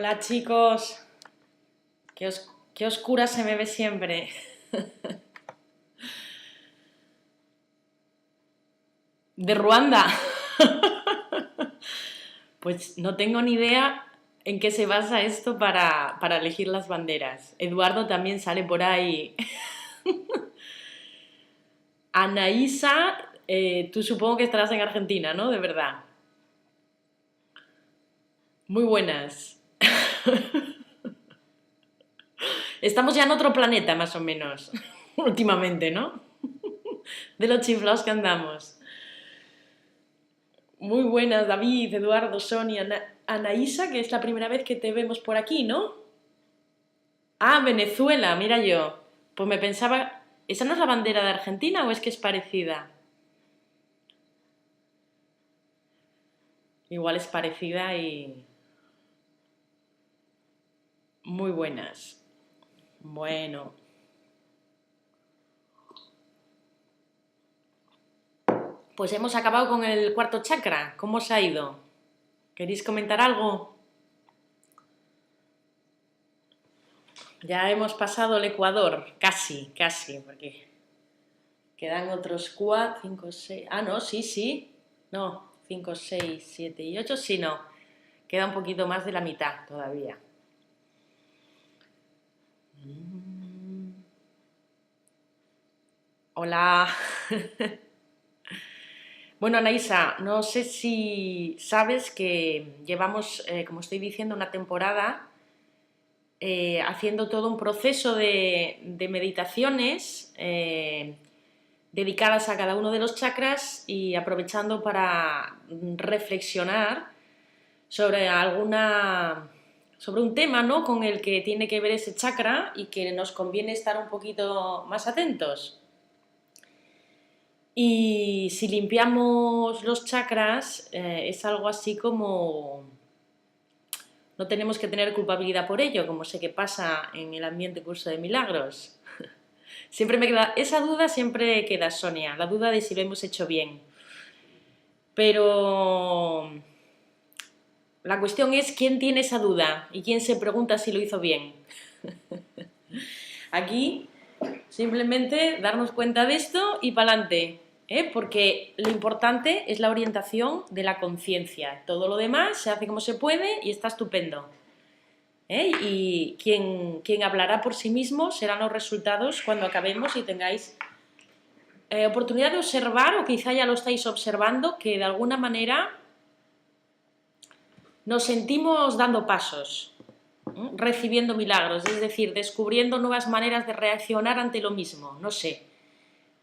Hola chicos, qué oscura se me ve siempre. ¿De Ruanda? Pues no tengo ni idea en qué se basa esto para elegir las banderas. Eduardo también sale por ahí. Anaísa, tú supongo que estarás en Argentina, ¿no? De verdad. Muy buenas. Estamos ya en otro planeta, más o menos, últimamente, ¿no? De los chiflados que andamos. Muy buenas, David, Eduardo, Sonia, Anaísa, que es la primera vez que te vemos por aquí, ¿no? Ah, Venezuela, mira yo. Pues me pensaba, ¿esa no es la bandera de Argentina o es que es parecida? Igual es parecida y muy buenas. Bueno, pues hemos acabado con el cuarto chakra. ¿Cómo os ha ido? ¿Queréis comentar algo? Ya hemos pasado el Ecuador, casi, casi, porque quedan otros 4, 5, 6... Ah, no, sí, sí. No, 5, 6, 7 y 8, sí, no. Queda un poquito más de la mitad todavía. Hola. Bueno, Anaísa, no sé si sabes que llevamos, como estoy diciendo, una temporada haciendo todo un proceso de meditaciones dedicadas a cada uno de los chakras y aprovechando para reflexionar sobre sobre un tema, ¿no?, con el que tiene que ver ese chakra y que nos conviene estar un poquito más atentos. Y si limpiamos los chakras, es algo así como no tenemos que tener culpabilidad por ello, como sé que pasa en el ambiente Curso de Milagros. Siempre me queda, esa duda siempre queda, Sonia, la duda de si lo hemos hecho bien. Pero la cuestión es quién tiene esa duda y quién se pregunta si lo hizo bien. Aquí simplemente darnos cuenta de esto y para adelante, porque lo importante es la orientación de la conciencia. Todo lo demás se hace como se puede y está estupendo. Y quien hablará por sí mismo serán los resultados cuando acabemos y tengáis oportunidad de observar, o quizá ya lo estáis observando, que de alguna manera nos sentimos dando pasos, recibiendo milagros, es decir, descubriendo nuevas maneras de reaccionar ante lo mismo, no sé.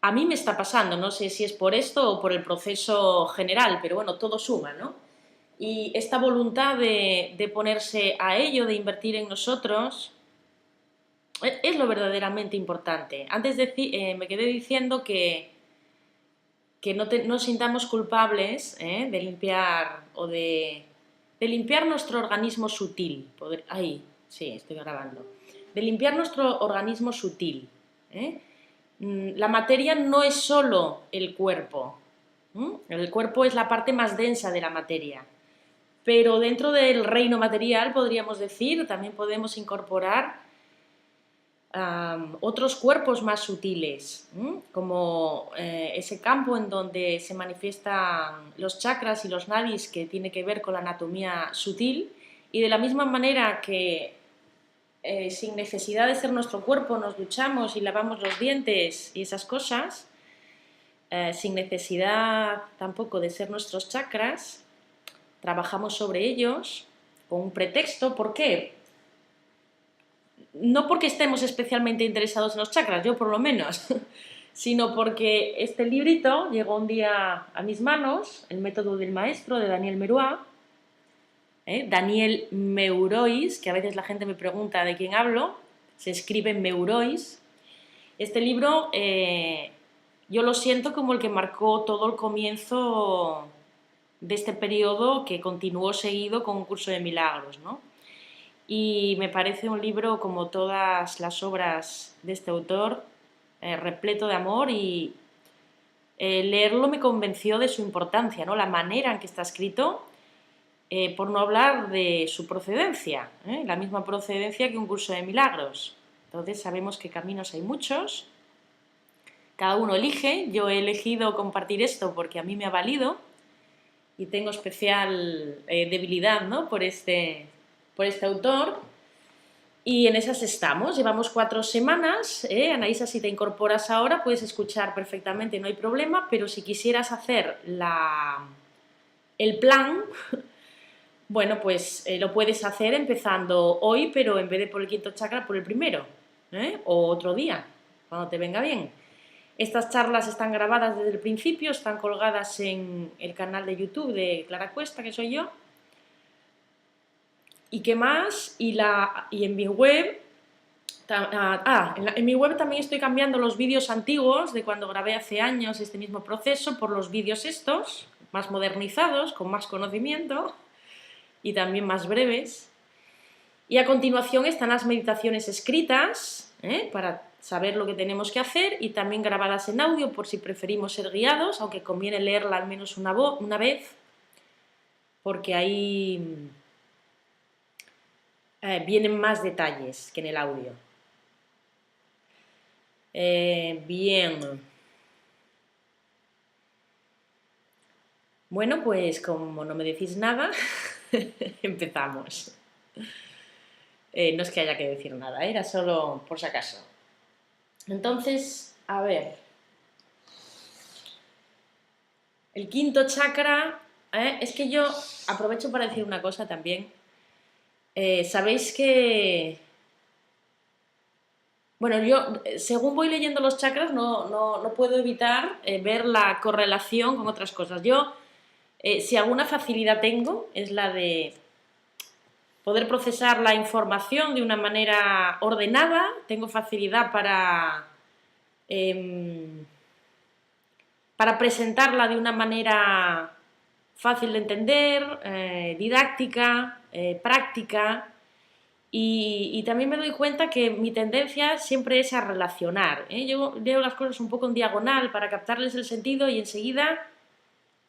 A mí me está pasando, no sé si es por esto o por el proceso general, pero bueno, todo suma, ¿no? Y esta voluntad de ponerse a ello, de invertir en nosotros, es lo verdaderamente importante. Antes me quedé diciendo que no sintamos culpables de limpiar o de limpiar nuestro organismo sutil. Ahí, sí, estoy grabando. De limpiar nuestro organismo sutil. La materia no es solo el cuerpo. El cuerpo es la parte más densa de la materia. Pero dentro del reino material, podríamos decir, también podemos incorporar otros cuerpos más sutiles, como ese campo en donde se manifiestan los chakras y los nadis, que tiene que ver con la anatomía sutil, y de la misma manera que sin necesidad de ser nuestro cuerpo nos duchamos y lavamos los dientes y esas cosas, sin necesidad tampoco de ser nuestros chakras, trabajamos sobre ellos con un pretexto. ¿Por qué? No porque estemos especialmente interesados en los chakras, yo por lo menos, sino porque este librito llegó un día a mis manos, El método del maestro, de Daniel Merois, Daniel Meurois, que a veces la gente me pregunta de quién hablo, se escribe Meurois. Este libro yo lo siento como el que marcó todo el comienzo de este periodo, que continuó seguido con un curso de milagros, ¿no? Y me parece un libro, como todas las obras de este autor, repleto de amor, y leerlo me convenció de su importancia, ¿no? La manera en que está escrito por no hablar de su procedencia, la misma procedencia que un curso de milagros. Entonces sabemos que caminos hay muchos, cada uno elige. Yo he elegido compartir esto porque a mí me ha valido y tengo especial debilidad, ¿no?, por este autor, y en esas estamos. Llevamos 4 semanas, Anaísa, si te incorporas ahora puedes escuchar perfectamente, no hay problema, pero si quisieras hacer el plan, bueno, pues lo puedes hacer empezando hoy, pero en vez de por el quinto chakra, por el primero, o otro día, cuando te venga bien. Estas charlas están grabadas desde el principio, están colgadas en el canal de YouTube de Clara Cuesta, que soy yo. ¿Y qué más? Y en mi web, en mi web también estoy cambiando los vídeos antiguos de cuando grabé hace años este mismo proceso por los vídeos estos, más modernizados, con más conocimiento y también más breves. Y a continuación están las meditaciones escritas, para saber lo que tenemos que hacer, y también grabadas en audio por si preferimos ser guiados, aunque conviene leerla al menos una vez, porque ahí vienen más detalles que en el audio. Bien. Bueno, pues como no me decís nada, empezamos. No es que haya que decir nada, era solo por si acaso. Entonces, a ver. El quinto chakra, es que yo aprovecho para decir una cosa también. Sabéis que... Bueno, yo según voy leyendo los chakras no puedo evitar ver la correlación con otras cosas. Yo, si alguna facilidad tengo, es la de poder procesar la información de una manera ordenada. Tengo facilidad para presentarla de una manera fácil de entender, didáctica, práctica, y también me doy cuenta que mi tendencia siempre es a relacionar. Yo leo las cosas un poco en diagonal para captarles el sentido y enseguida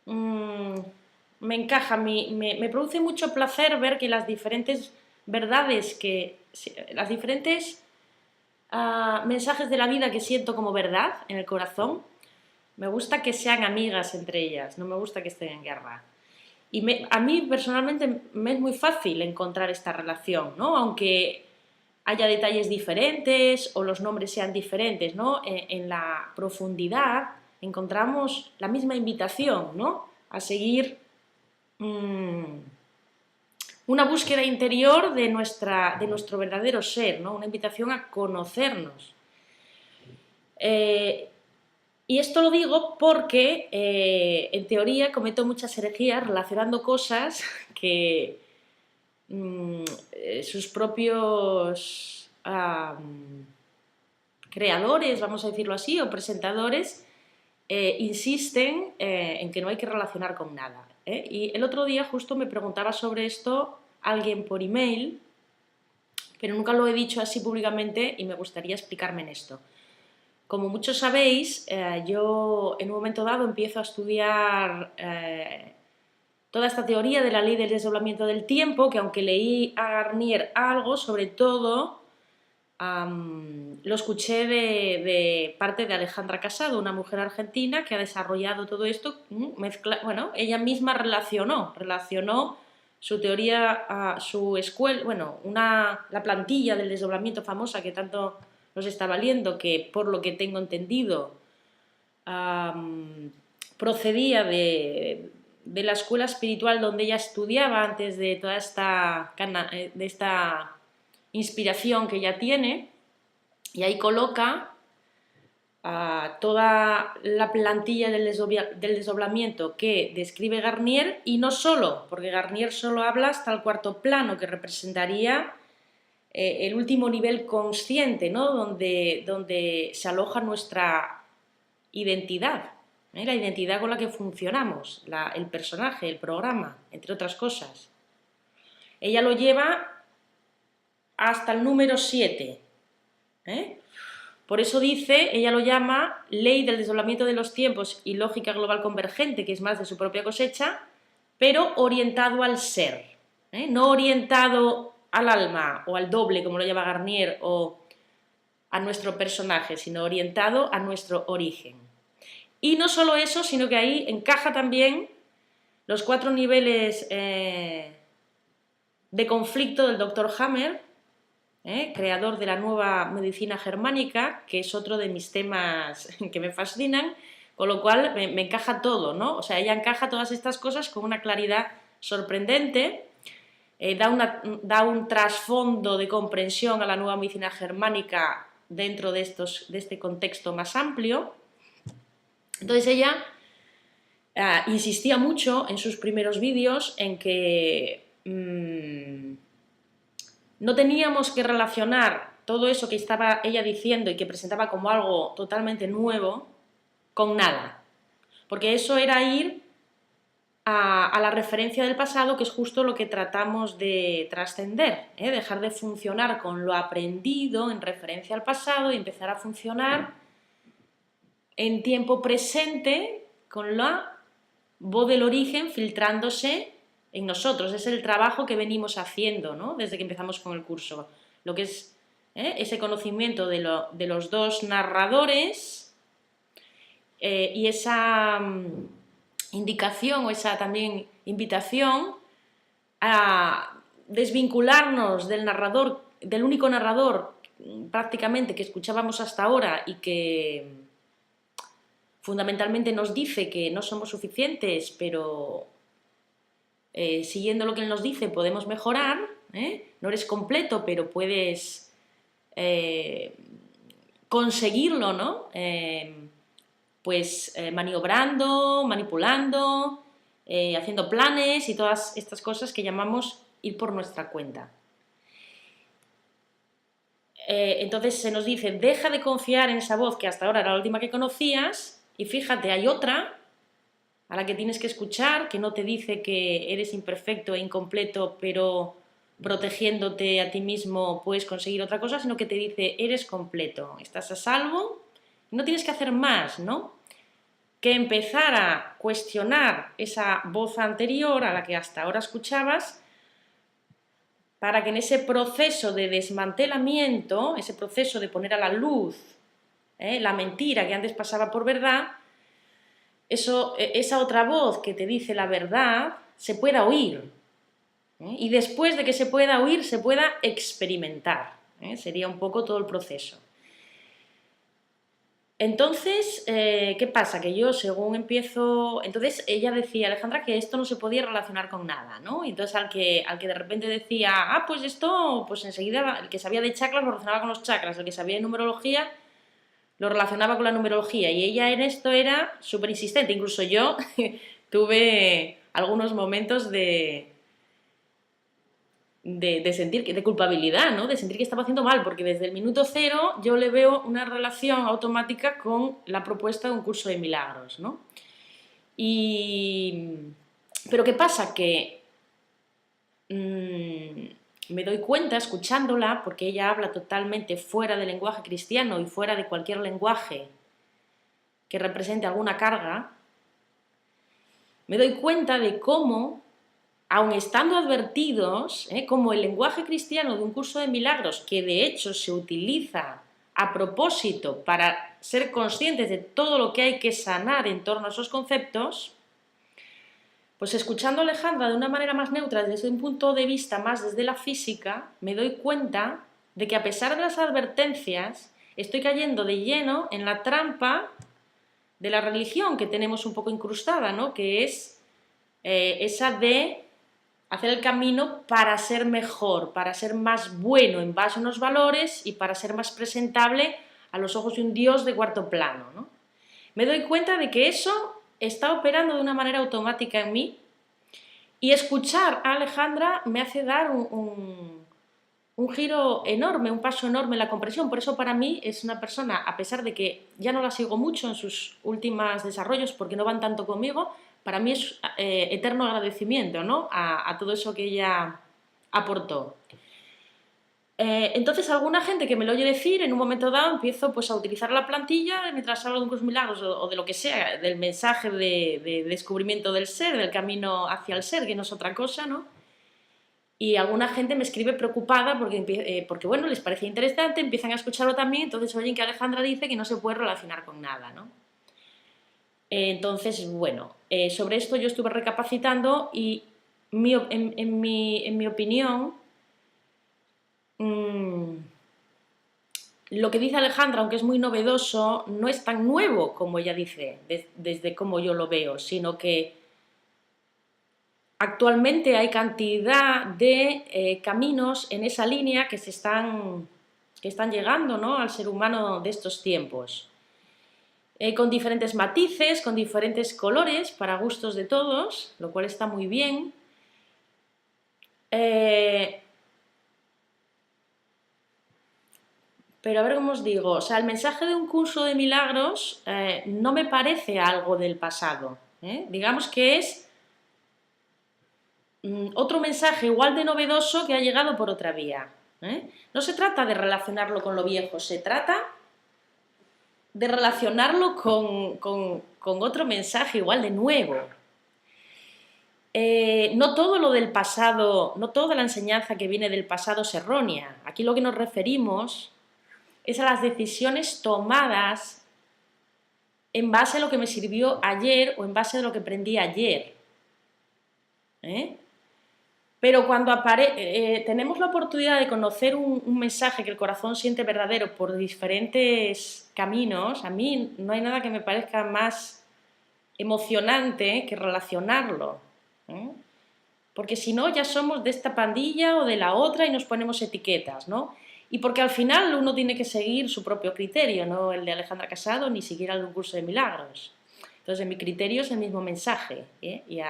me encaja, me produce mucho placer ver que las diferentes verdades, las diferentes mensajes de la vida que siento como verdad en el corazón, me gusta que sean amigas entre ellas, no me gusta que estén en guerra. Y a mí personalmente me es muy fácil encontrar esta relación, ¿no? Aunque haya detalles diferentes o los nombres sean diferentes, ¿no? En la profundidad encontramos la misma invitación, ¿no?, a seguir una búsqueda interior de nuestro verdadero ser, ¿no?, una invitación a conocernos. Y esto lo digo porque, en teoría, cometo muchas herejías relacionando cosas que sus propios creadores, vamos a decirlo así, o presentadores, insisten en que no hay que relacionar con nada. Y el otro día justo me preguntaba sobre esto alguien por email, pero nunca lo he dicho así públicamente y me gustaría explicarme en esto. Como muchos sabéis, yo en un momento dado empiezo a estudiar toda esta teoría de la ley del desdoblamiento del tiempo, que aunque leí a Garnier algo, sobre todo lo escuché de parte de Alejandra Casado, una mujer argentina que ha desarrollado todo esto, bueno, ella misma relacionó su teoría, su escuela, la plantilla del desdoblamiento famosa que tanto nos está valiendo, que por lo que tengo entendido procedía de la escuela espiritual donde ella estudiaba antes de toda esta inspiración que ella tiene, y ahí coloca toda la plantilla del desdoblamiento que describe Garnier, y no solo, porque Garnier solo habla hasta el cuarto plano, que representaría el último nivel consciente, ¿no?, donde se aloja nuestra identidad, la identidad con la que funcionamos, el personaje, el programa, entre otras cosas. Ella lo lleva hasta el número 7. Por eso dice, ella lo llama ley del desdoblamiento de los tiempos y lógica global convergente, que es más de su propia cosecha, pero orientado al ser, no orientado al alma o al doble, como lo llama Garnier, o a nuestro personaje, sino orientado a nuestro origen. Y no solo eso, sino que ahí encaja también los 4 niveles de conflicto del Dr. Hammer, creador de la nueva medicina germánica, que es otro de mis temas que me fascinan, con lo cual me encaja todo, ¿no? O sea, ella encaja todas estas cosas con una claridad sorprendente, da un trasfondo de comprensión a la nueva medicina germánica dentro de este contexto más amplio. Entonces ella insistía mucho en sus primeros vídeos en que no teníamos que relacionar todo eso que estaba ella diciendo y que presentaba como algo totalmente nuevo con nada, porque eso era ir a la referencia del pasado, que es justo lo que tratamos de trascender, dejar de funcionar con lo aprendido en referencia al pasado y empezar a funcionar en tiempo presente con la voz del origen filtrándose en nosotros. Es el trabajo que venimos haciendo, ¿no? Desde que empezamos con el curso, lo que es ese conocimiento de los dos narradores y esa indicación o esa también invitación a desvincularnos del narrador, del único narrador prácticamente que escuchábamos hasta ahora y que fundamentalmente nos dice que no somos suficientes, pero siguiendo lo que él nos dice podemos mejorar, no eres completo, pero puedes conseguirlo, ¿no? Maniobrando, manipulando, haciendo planes y todas estas cosas que llamamos ir por nuestra cuenta. Entonces se nos dice, deja de confiar en esa voz que hasta ahora era la última que conocías y fíjate, hay otra a la que tienes que escuchar, que no te dice que eres imperfecto e incompleto, pero protegiéndote a ti mismo puedes conseguir otra cosa, sino que te dice, eres completo, estás a salvo, no tienes que hacer más, ¿no? Que empezar a cuestionar esa voz anterior a la que hasta ahora escuchabas, para que en ese proceso de desmantelamiento, ese proceso de poner a la luz la mentira que antes pasaba por verdad, esa otra voz que te dice la verdad se pueda oír. Y después de que se pueda oír, se pueda experimentar. Sería un poco todo el proceso. Entonces, ¿qué pasa? Que yo según empiezo... Entonces ella decía, Alejandra, que esto no se podía relacionar con nada, ¿no? Y entonces al que de repente decía, pues esto, pues enseguida el que sabía de chakras lo relacionaba con los chakras, el que sabía de numerología lo relacionaba con la numerología, y ella en esto era súper insistente. Incluso yo tuve algunos momentos de sentir, de culpabilidad, ¿no? De sentir que estaba haciendo mal, porque desde el minuto cero yo le veo una relación automática con la propuesta de un curso de milagros, ¿no? Pero ¿qué pasa? Que me doy cuenta escuchándola, porque ella habla totalmente fuera del lenguaje cristiano y fuera de cualquier lenguaje que represente alguna carga, me doy cuenta de cómo, aun estando advertidos, como el lenguaje cristiano de un curso de milagros, que de hecho se utiliza a propósito para ser conscientes de todo lo que hay que sanar en torno a esos conceptos, pues escuchando a Alejandra de una manera más neutra, desde un punto de vista más desde la física, me doy cuenta de que a pesar de las advertencias, estoy cayendo de lleno en la trampa de la religión que tenemos un poco incrustada, ¿no? Que es esa de hacer el camino para ser mejor, para ser más bueno en base a unos valores y para ser más presentable a los ojos de un Dios de cuarto plano, ¿no? Me doy cuenta de que eso está operando de una manera automática en mí, y escuchar a Alejandra me hace dar un giro enorme, un paso enorme en la comprensión. Por eso para mí es una persona, a pesar de que ya no la sigo mucho en sus últimos desarrollos porque no van tanto conmigo, para mí es eterno agradecimiento, ¿no? a todo eso que ella aportó. Entonces, alguna gente que me lo oye decir, en un momento dado empiezo pues, a utilizar la plantilla mientras hablo de un curso de milagros o de lo que sea, del mensaje de descubrimiento del ser, del camino hacia el ser, que no es otra cosa, ¿no? Y alguna gente me escribe preocupada porque bueno, les parece interesante, empiezan a escucharlo también, entonces oyen que Alejandra dice que no se puede relacionar con nada, ¿no? Entonces, bueno, sobre esto yo estuve recapacitando y en mi opinión, lo que dice Alejandra, aunque es muy novedoso, no es tan nuevo como ella dice, desde como yo lo veo, sino que actualmente hay cantidad de caminos en esa línea que están llegando, ¿no?, al ser humano de estos tiempos. Con diferentes matices, con diferentes colores, para gustos de todos, lo cual está muy bien. Pero a ver cómo os digo, o sea, el mensaje de un curso de milagros no me parece algo del pasado. Digamos que es otro mensaje igual de novedoso que ha llegado por otra vía. No se trata de relacionarlo con lo viejo, se trata de relacionarlo con otro mensaje igual de nuevo. No todo lo del pasado, no toda la enseñanza que viene del pasado es errónea. Aquí lo que nos referimos es a las decisiones tomadas en base a lo que me sirvió ayer o en base a lo que aprendí ayer. Pero cuando tenemos la oportunidad de conocer un mensaje que el corazón siente verdadero por diferentes caminos, a mí no hay nada que me parezca más emocionante que relacionarlo. Porque si no, ya somos de esta pandilla o de la otra y nos ponemos etiquetas, ¿no? Y porque al final uno tiene que seguir su propio criterio, no el de Alejandra Casado ni siquiera el de un curso de milagros. Entonces, mi criterio es el mismo mensaje, y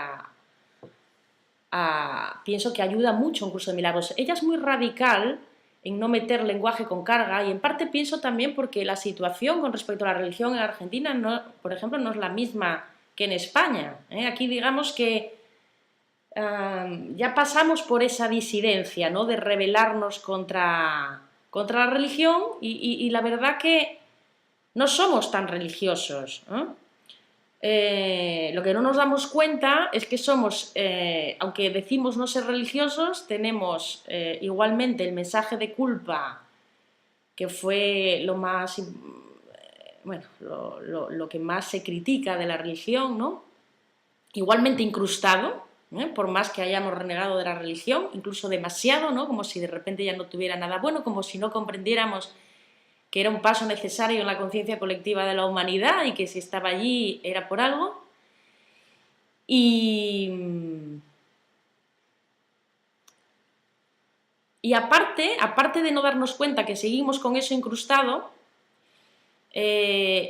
pienso que ayuda mucho un curso de milagros. Ella es muy radical en no meter lenguaje con carga y en parte pienso también porque la situación con respecto a la religión en Argentina, no, por ejemplo, no es la misma que en España. Aquí digamos que ya pasamos por esa disidencia, ¿no?, de rebelarnos contra la religión y la verdad que no somos tan religiosos. Lo que no nos damos cuenta es que somos, aunque decimos no ser religiosos, tenemos igualmente el mensaje de culpa, que fue lo más, bueno, lo que más se critica de la religión, ¿no?, igualmente incrustado, por más que hayamos renegado de la religión, incluso demasiado, ¿no?, como si de repente ya no tuviera nada bueno, como si no comprendiéramos que era un paso necesario en la conciencia colectiva de la humanidad y que si estaba allí era por algo. Y aparte de no darnos cuenta que seguimos con eso incrustado,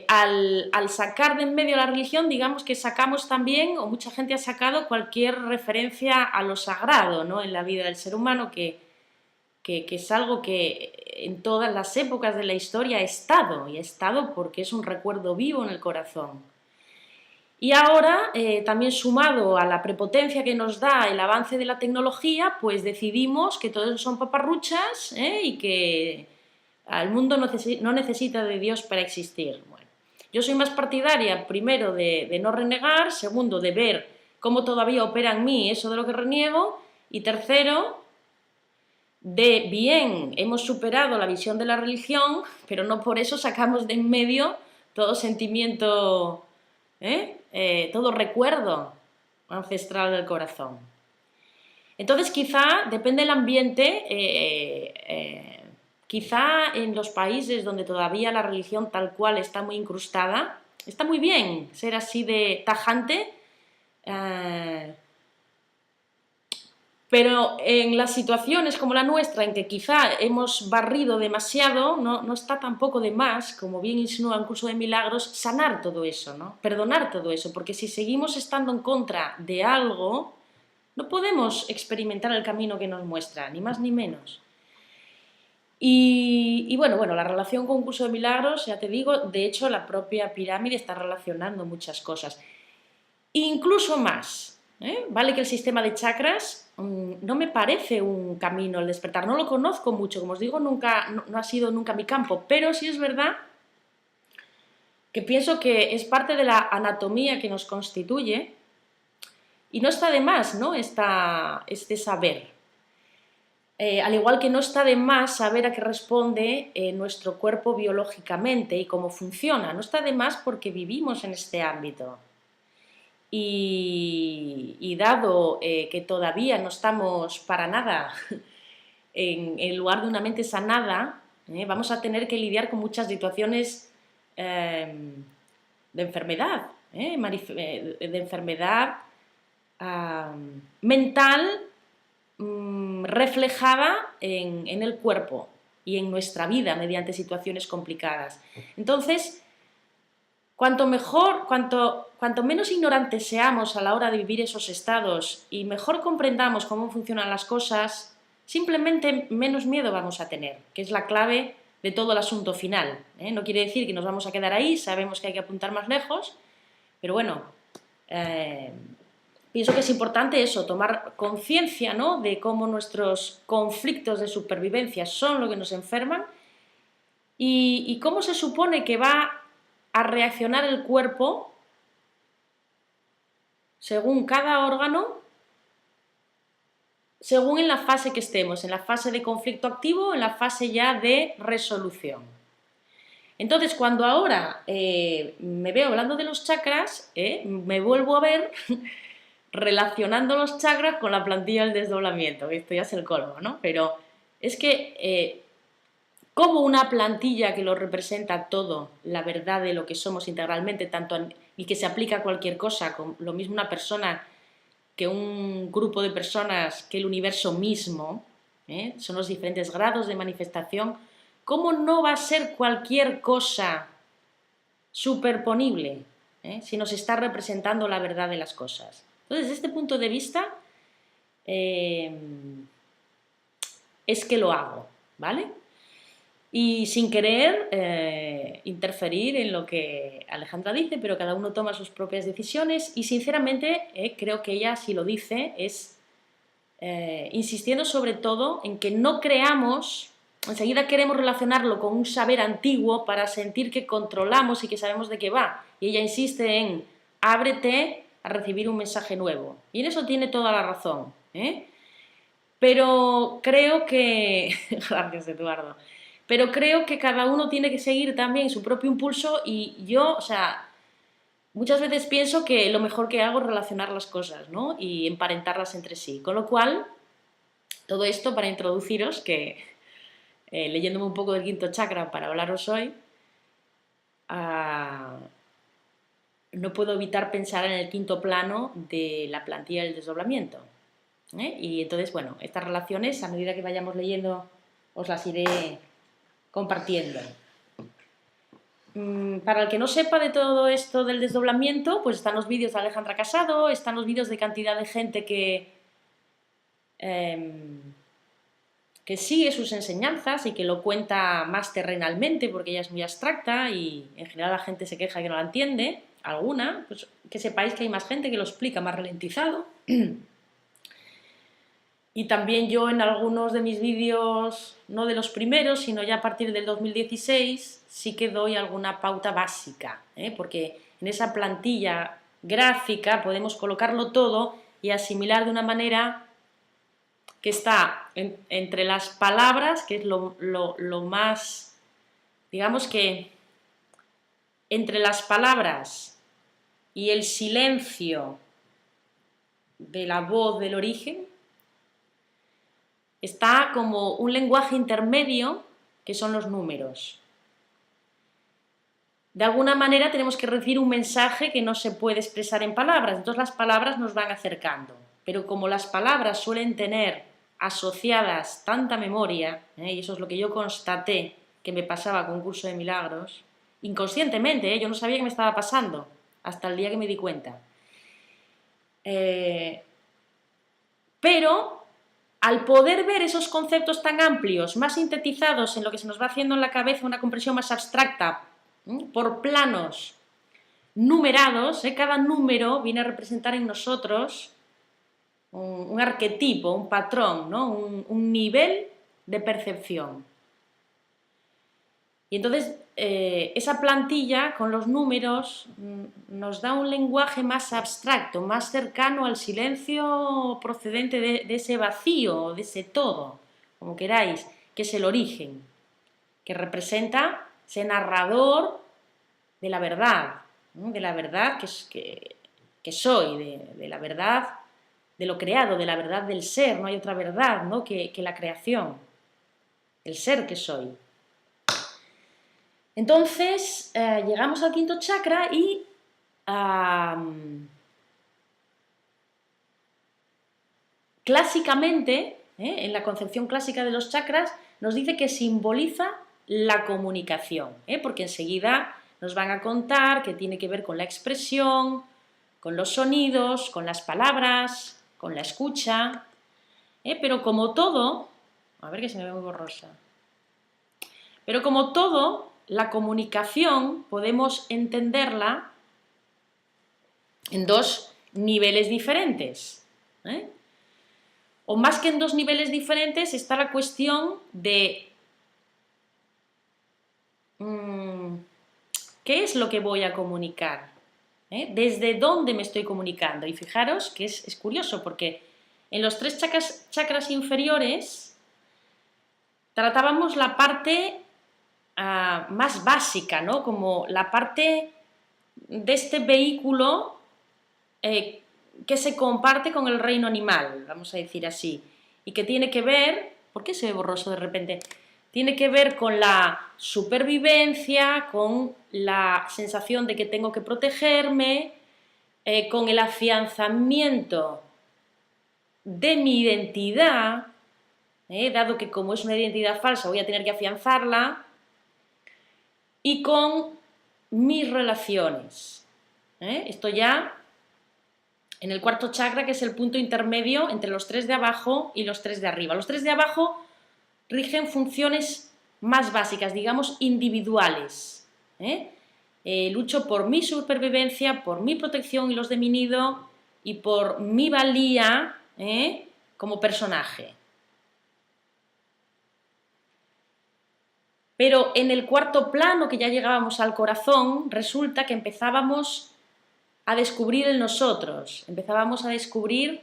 al sacar de en medio la religión, digamos que sacamos también, o mucha gente ha sacado, cualquier referencia a lo sagrado, ¿no?, en la vida del ser humano, que es algo que en todas las épocas de la historia ha estado, y ha estado porque es un recuerdo vivo en el corazón. Y ahora, también sumado a la prepotencia que nos da el avance de la tecnología, pues decidimos que todos son paparruchas, y que el mundo no necesita de Dios para existir. Bueno, yo soy más partidaria, primero, de no renegar, segundo, de ver cómo todavía opera en mí eso de lo que reniego, y tercero, de bien, hemos superado la visión de la religión, pero no por eso sacamos de en medio todo sentimiento, todo recuerdo ancestral del corazón. Entonces, quizá, depende del ambiente, quizá en los países donde todavía la religión tal cual está muy incrustada, está muy bien ser así de tajante, pero en las situaciones como la nuestra, en que quizá hemos barrido demasiado, no está tampoco de más, como bien insinúa un curso de milagros, sanar todo eso, ¿no?, perdonar todo eso, porque si seguimos estando en contra de algo, no podemos experimentar el camino que nos muestra, ni más ni menos. Y bueno, la relación con un curso de milagros, ya te digo, de hecho la propia pirámide está relacionando muchas cosas. Incluso más, Vale que el sistema de chakras no me parece un camino al despertar, no lo conozco mucho, como os digo, nunca, no ha sido nunca mi campo, pero sí es verdad que pienso que es parte de la anatomía que nos constituye y no está de más, ¿no? Este saber. Al igual que no está de más saber a qué responde nuestro cuerpo biológicamente y cómo funciona, no está de más porque vivimos en este ámbito. Y dado que todavía no estamos para nada en lugar de una mente sanada, vamos a tener que lidiar con muchas situaciones de enfermedad, de enfermedad mental reflejada en el cuerpo y en nuestra vida mediante situaciones complicadas. Entonces, cuanto menos ignorantes seamos a la hora de vivir esos estados y mejor comprendamos cómo funcionan las cosas, simplemente menos miedo vamos a tener, que es la clave de todo el asunto final. No quiere decir que nos vamos a quedar ahí, sabemos que hay que apuntar más lejos, pero bueno, pienso que es importante eso, tomar conciencia, ¿no?, de cómo nuestros conflictos de supervivencia son lo que nos enferman y cómo se supone que va a reaccionar el cuerpo según cada órgano, según en la fase que estemos, en la fase de conflicto activo o en la fase ya de resolución. Entonces, cuando ahora me veo hablando de los chakras, me vuelvo a ver relacionando los chakras con la plantilla del desdoblamiento, que esto ya es el colmo, ¿no? Pero es que como una plantilla que lo representa todo, la verdad de lo que somos integralmente, y que se aplica a cualquier cosa, con lo mismo una persona que un grupo de personas, que el universo mismo, son los diferentes grados de manifestación, ¿cómo no va a ser cualquier cosa superponible si nos está representando la verdad de las cosas? Entonces, desde este punto de vista, es que lo hago, ¿vale? Y sin querer interferir en lo que Alejandra dice, pero cada uno toma sus propias decisiones y sinceramente creo que ella, si lo dice, es insistiendo sobre todo en que no creamos, enseguida queremos relacionarlo con un saber antiguo para sentir que controlamos y que sabemos de qué va. Y ella insiste en ábrete a recibir un mensaje nuevo. Y en eso tiene toda la razón. Pero creo que... Gracias, Eduardo. Pero creo que cada uno tiene que seguir también su propio impulso y yo, o sea, muchas veces pienso que lo mejor que hago es relacionar las cosas, ¿no? Y emparentarlas entre sí. Con lo cual, todo esto para introduciros que, leyéndome un poco del quinto chakra para hablaros hoy, no puedo evitar pensar en el quinto plano de la plantilla del desdoblamiento. Y entonces, bueno, estas relaciones, a medida que vayamos leyendo, os las iré compartiendo. Para el que no sepa de todo esto del desdoblamiento, pues están los vídeos de Alejandra Casado, están los vídeos de cantidad de gente que sigue sus enseñanzas y que lo cuenta más terrenalmente porque ella es muy abstracta y en general la gente se queja que no la entiende, alguna, pues que sepáis que hay más gente que lo explica más ralentizado. Y también yo en algunos de mis vídeos, no de los primeros, sino ya a partir del 2016, sí que doy alguna pauta básica, porque en esa plantilla gráfica podemos colocarlo todo y asimilar de una manera que está entre las palabras, que es lo más, digamos que entre las palabras y el silencio de la voz del origen, está como un lenguaje intermedio que son los números. De alguna manera tenemos que recibir un mensaje que no se puede expresar en palabras, entonces las palabras nos van acercando, pero como las palabras suelen tener asociadas tanta memoria, y eso es lo que yo constaté que me pasaba con un curso de milagros, inconscientemente, yo no sabía qué me estaba pasando, hasta el día que me di cuenta. Pero al poder ver esos conceptos tan amplios, más sintetizados en lo que se nos va haciendo en la cabeza una comprensión más abstracta, por planos numerados, cada número viene a representar en nosotros un arquetipo, un patrón, ¿no? Un nivel de percepción. Y entonces esa plantilla con los números nos da un lenguaje más abstracto, más cercano al silencio procedente de ese vacío, de ese todo, como queráis, que es el origen, que representa ese narrador de la verdad, ¿no? De la verdad que soy, de la verdad de lo creado, de la verdad del ser. No hay otra verdad, ¿no? que la creación, el ser que soy. Entonces llegamos al quinto chakra y clásicamente, en la concepción clásica de los chakras, nos dice que simboliza la comunicación, porque enseguida nos van a contar que tiene que ver con la expresión, con los sonidos, con las palabras, con la escucha, pero como todo, a ver que se me ve muy borrosa, pero como todo, la comunicación podemos entenderla en dos niveles diferentes, o más que en dos niveles diferentes está la cuestión de ¿qué es lo que voy a comunicar? ¿Desde dónde me estoy comunicando? Y fijaros que es curioso porque en los tres chakras inferiores tratábamos la parte más básica, ¿no? Como la parte de este vehículo que se comparte con el reino animal, vamos a decir así, y que tiene que ver, ¿por qué se ve borroso de repente? Tiene que ver con la supervivencia, con la sensación de que tengo que protegerme, con el afianzamiento de mi identidad, dado que como es una identidad falsa voy a tener que afianzarla, y con mis relaciones. Esto ya en el cuarto chakra, que es el punto intermedio entre los tres de abajo y los tres de arriba. Los tres de abajo rigen funciones más básicas, digamos individuales. Lucho por mi supervivencia, por mi protección y los de mi nido, y por mi valía como personaje. Pero en el cuarto plano, que ya llegábamos al corazón, resulta que empezábamos a descubrir el nosotros, empezábamos a descubrir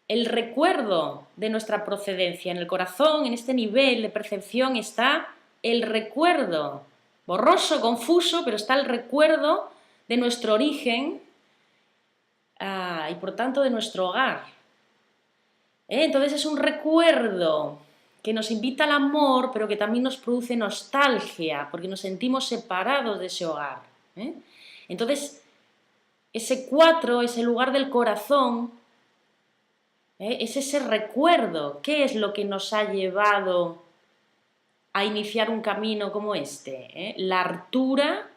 el recuerdo de nuestra procedencia. En el corazón, en este nivel de percepción, está el recuerdo, borroso, confuso, pero está el recuerdo de nuestro origen y por tanto de nuestro hogar. Entonces es un recuerdo que nos invita al amor, pero que también nos produce nostalgia, porque nos sentimos separados de ese hogar. Entonces, ese 4, ese lugar del corazón, es ese recuerdo. ¿Qué es lo que nos ha llevado a iniciar un camino como este? La hartura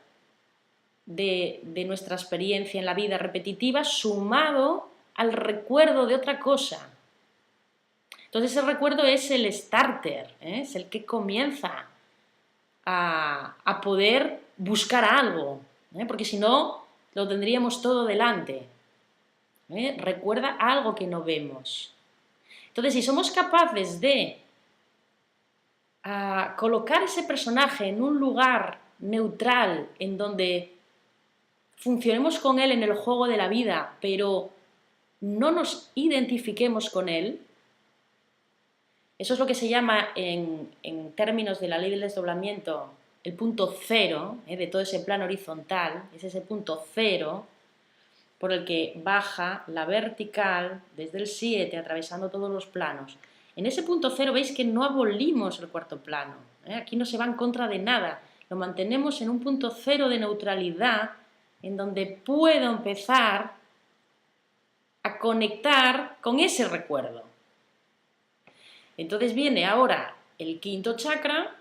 de nuestra experiencia en la vida repetitiva sumado al recuerdo de otra cosa. Entonces ese recuerdo es el starter, es el que comienza a poder buscar algo, porque si no lo tendríamos todo delante. Recuerda algo que no vemos. Entonces, si somos capaces de colocar ese personaje en un lugar neutral, en donde funcionemos con él en el juego de la vida, pero no nos identifiquemos con él, eso es lo que se llama, en términos de la ley del desdoblamiento, el punto cero de todo ese plano horizontal, es ese punto cero por el que baja la vertical desde el 7, atravesando todos los planos. En ese punto cero veis que no abolimos el cuarto plano, aquí no se va en contra de nada, lo mantenemos en un punto cero de neutralidad, en donde puedo empezar a conectar con ese recuerdo. Entonces viene ahora el quinto chakra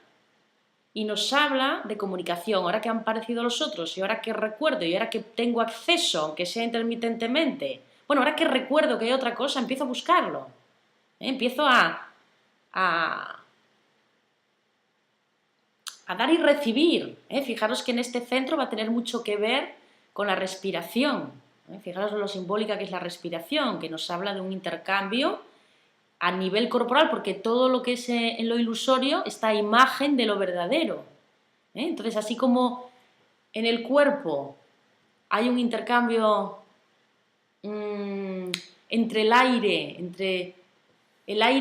y nos habla de comunicación. Ahora que han aparecido los otros y ahora que recuerdo y ahora que tengo acceso, aunque sea intermitentemente, bueno, ahora que recuerdo que hay otra cosa, empiezo a buscarlo. Empiezo a dar y recibir. Fijaros que en este centro va a tener mucho que ver con la respiración. Fijaros lo simbólica que es la respiración, que nos habla de un intercambio a nivel corporal, porque todo lo que es en lo ilusorio está a imagen de lo verdadero. Entonces, así como en el cuerpo hay un intercambio entre el aire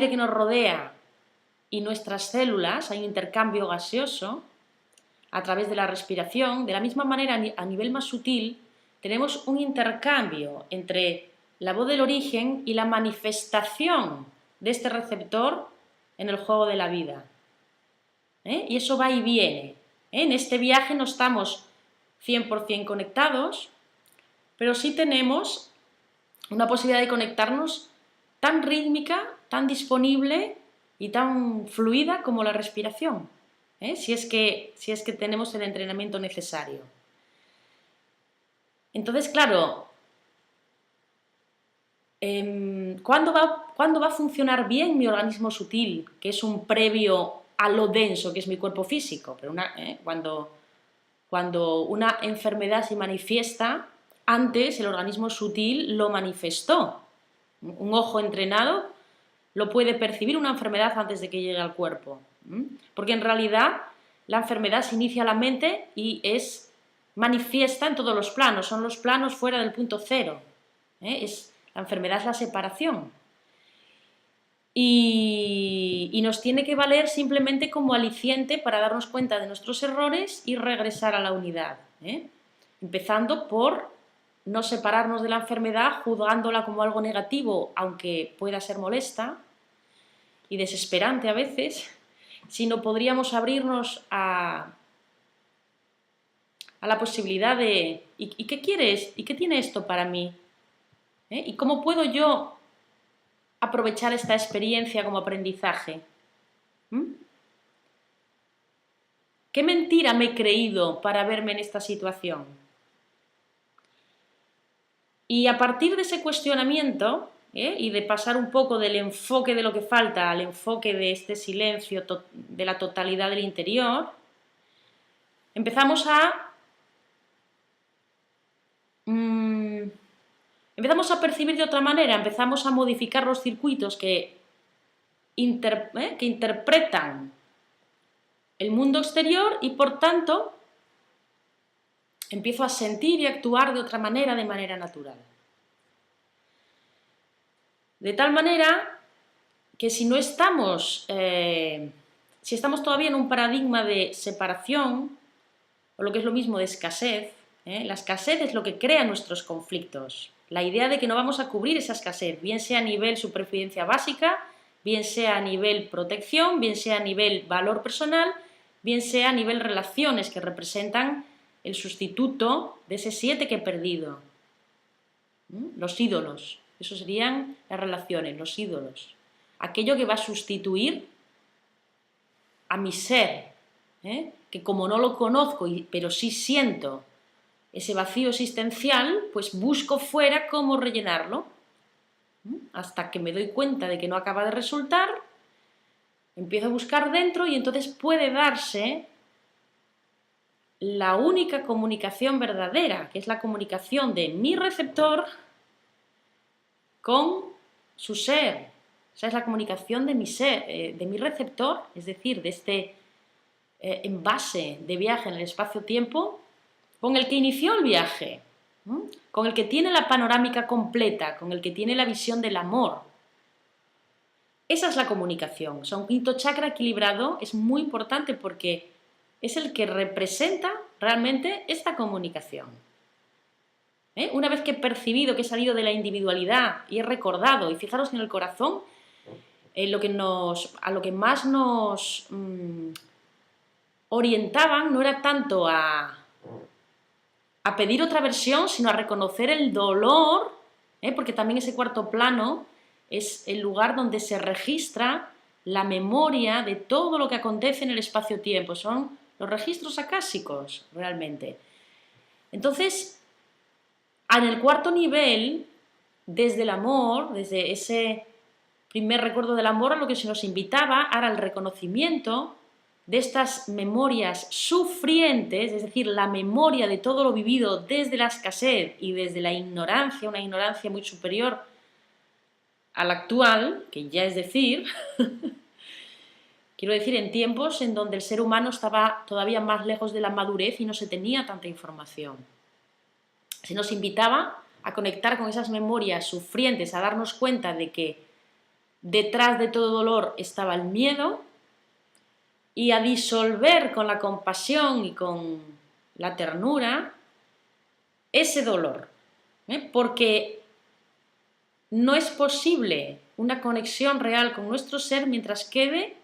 que nos rodea y nuestras células, hay un intercambio gaseoso a través de la respiración. De la misma manera, a nivel más sutil, tenemos un intercambio entre la voz del origen y la manifestación de este receptor en el juego de la vida. Y eso va y viene. En este viaje no estamos 100% conectados, pero sí tenemos una posibilidad de conectarnos tan rítmica, tan disponible y tan fluida como la respiración, si es que tenemos el entrenamiento necesario. Entonces, claro, ¿cuándo va a funcionar bien mi organismo sutil, que es un previo a lo denso que es mi cuerpo físico? Pero cuando una enfermedad se manifiesta, antes el organismo sutil lo manifestó. Un ojo entrenado lo puede percibir una enfermedad antes de que llegue al cuerpo, porque en realidad la enfermedad se inicia en la mente y es manifiesta en todos los planos, son los planos fuera del punto cero. La enfermedad es la separación. Y nos tiene que valer simplemente como aliciente para darnos cuenta de nuestros errores y regresar a la unidad. Empezando por no separarnos de la enfermedad juzgándola como algo negativo, aunque pueda ser molesta y desesperante a veces, sino podríamos abrirnos a la posibilidad de ¿y qué quieres? ¿Y qué tiene esto para mí? ¿Y cómo puedo yo aprovechar esta experiencia como aprendizaje? ¿Qué mentira me he creído para verme en esta situación? Y a partir de ese cuestionamiento y de pasar un poco del enfoque de lo que falta al enfoque de este silencio de la totalidad del interior, empezamos a percibir de otra manera, empezamos a modificar los circuitos que interpretan el mundo exterior y, por tanto, empiezo a sentir y actuar de otra manera, de manera natural. De tal manera que si estamos todavía en un paradigma de separación, o lo que es lo mismo de escasez, la escasez es lo que crea nuestros conflictos. La idea de que no vamos a cubrir esa escasez, bien sea a nivel supervivencia básica, bien sea a nivel protección, bien sea a nivel valor personal, bien sea a nivel relaciones que representan el sustituto de ese 7 que he perdido. Los ídolos, eso serían las relaciones, los ídolos. Aquello que va a sustituir a mi ser, que como no lo conozco, pero sí siento ese vacío existencial, pues busco fuera cómo rellenarlo, hasta que me doy cuenta de que no acaba de resultar, empiezo a buscar dentro y entonces puede darse la única comunicación verdadera, que es la comunicación de mi receptor con su ser. Esa es la comunicación de mi ser, de mi receptor, es decir, de este envase de viaje en el espacio-tiempo, con el que inició el viaje, con el que tiene la panorámica completa, con el que tiene la visión del amor. Esa es la comunicación. O sea, un quinto chakra equilibrado es muy importante porque es el que representa realmente esta comunicación. Una vez que he percibido que he salido de la individualidad y he recordado, y fijaros en el corazón, a lo que más nos orientaban no era tanto a pedir otra versión, sino a reconocer el dolor, porque también ese cuarto plano es el lugar donde se registra la memoria de todo lo que acontece en el espacio-tiempo. Son los registros acásicos, realmente. Entonces, en el cuarto nivel, desde el amor, desde ese primer recuerdo del amor, a lo que se nos invitaba era el reconocimiento de estas memorias sufrientes, es decir, la memoria de todo lo vivido desde la escasez y desde la ignorancia, una ignorancia muy superior a la actual, que ya es decir, quiero decir, en tiempos en donde el ser humano estaba todavía más lejos de la madurez y no se tenía tanta información. Se nos invitaba a conectar con esas memorias sufrientes, a darnos cuenta de que detrás de todo dolor estaba el miedo y a disolver con la compasión y con la ternura ese dolor, porque no es posible una conexión real con nuestro ser mientras quede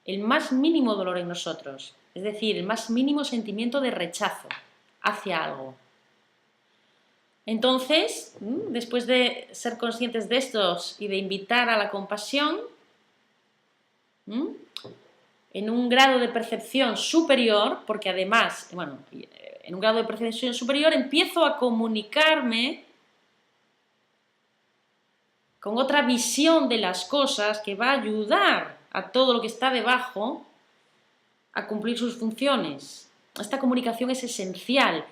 el más mínimo dolor en nosotros, es decir, el más mínimo sentimiento de rechazo hacia algo. Entonces, después de ser conscientes de estos y de invitar a la compasión, en un grado de percepción superior, porque además, bueno, en un grado de percepción superior empiezo a comunicarme con otra visión de las cosas que va a ayudar a todo lo que está debajo a cumplir sus funciones. Esta comunicación es esencial.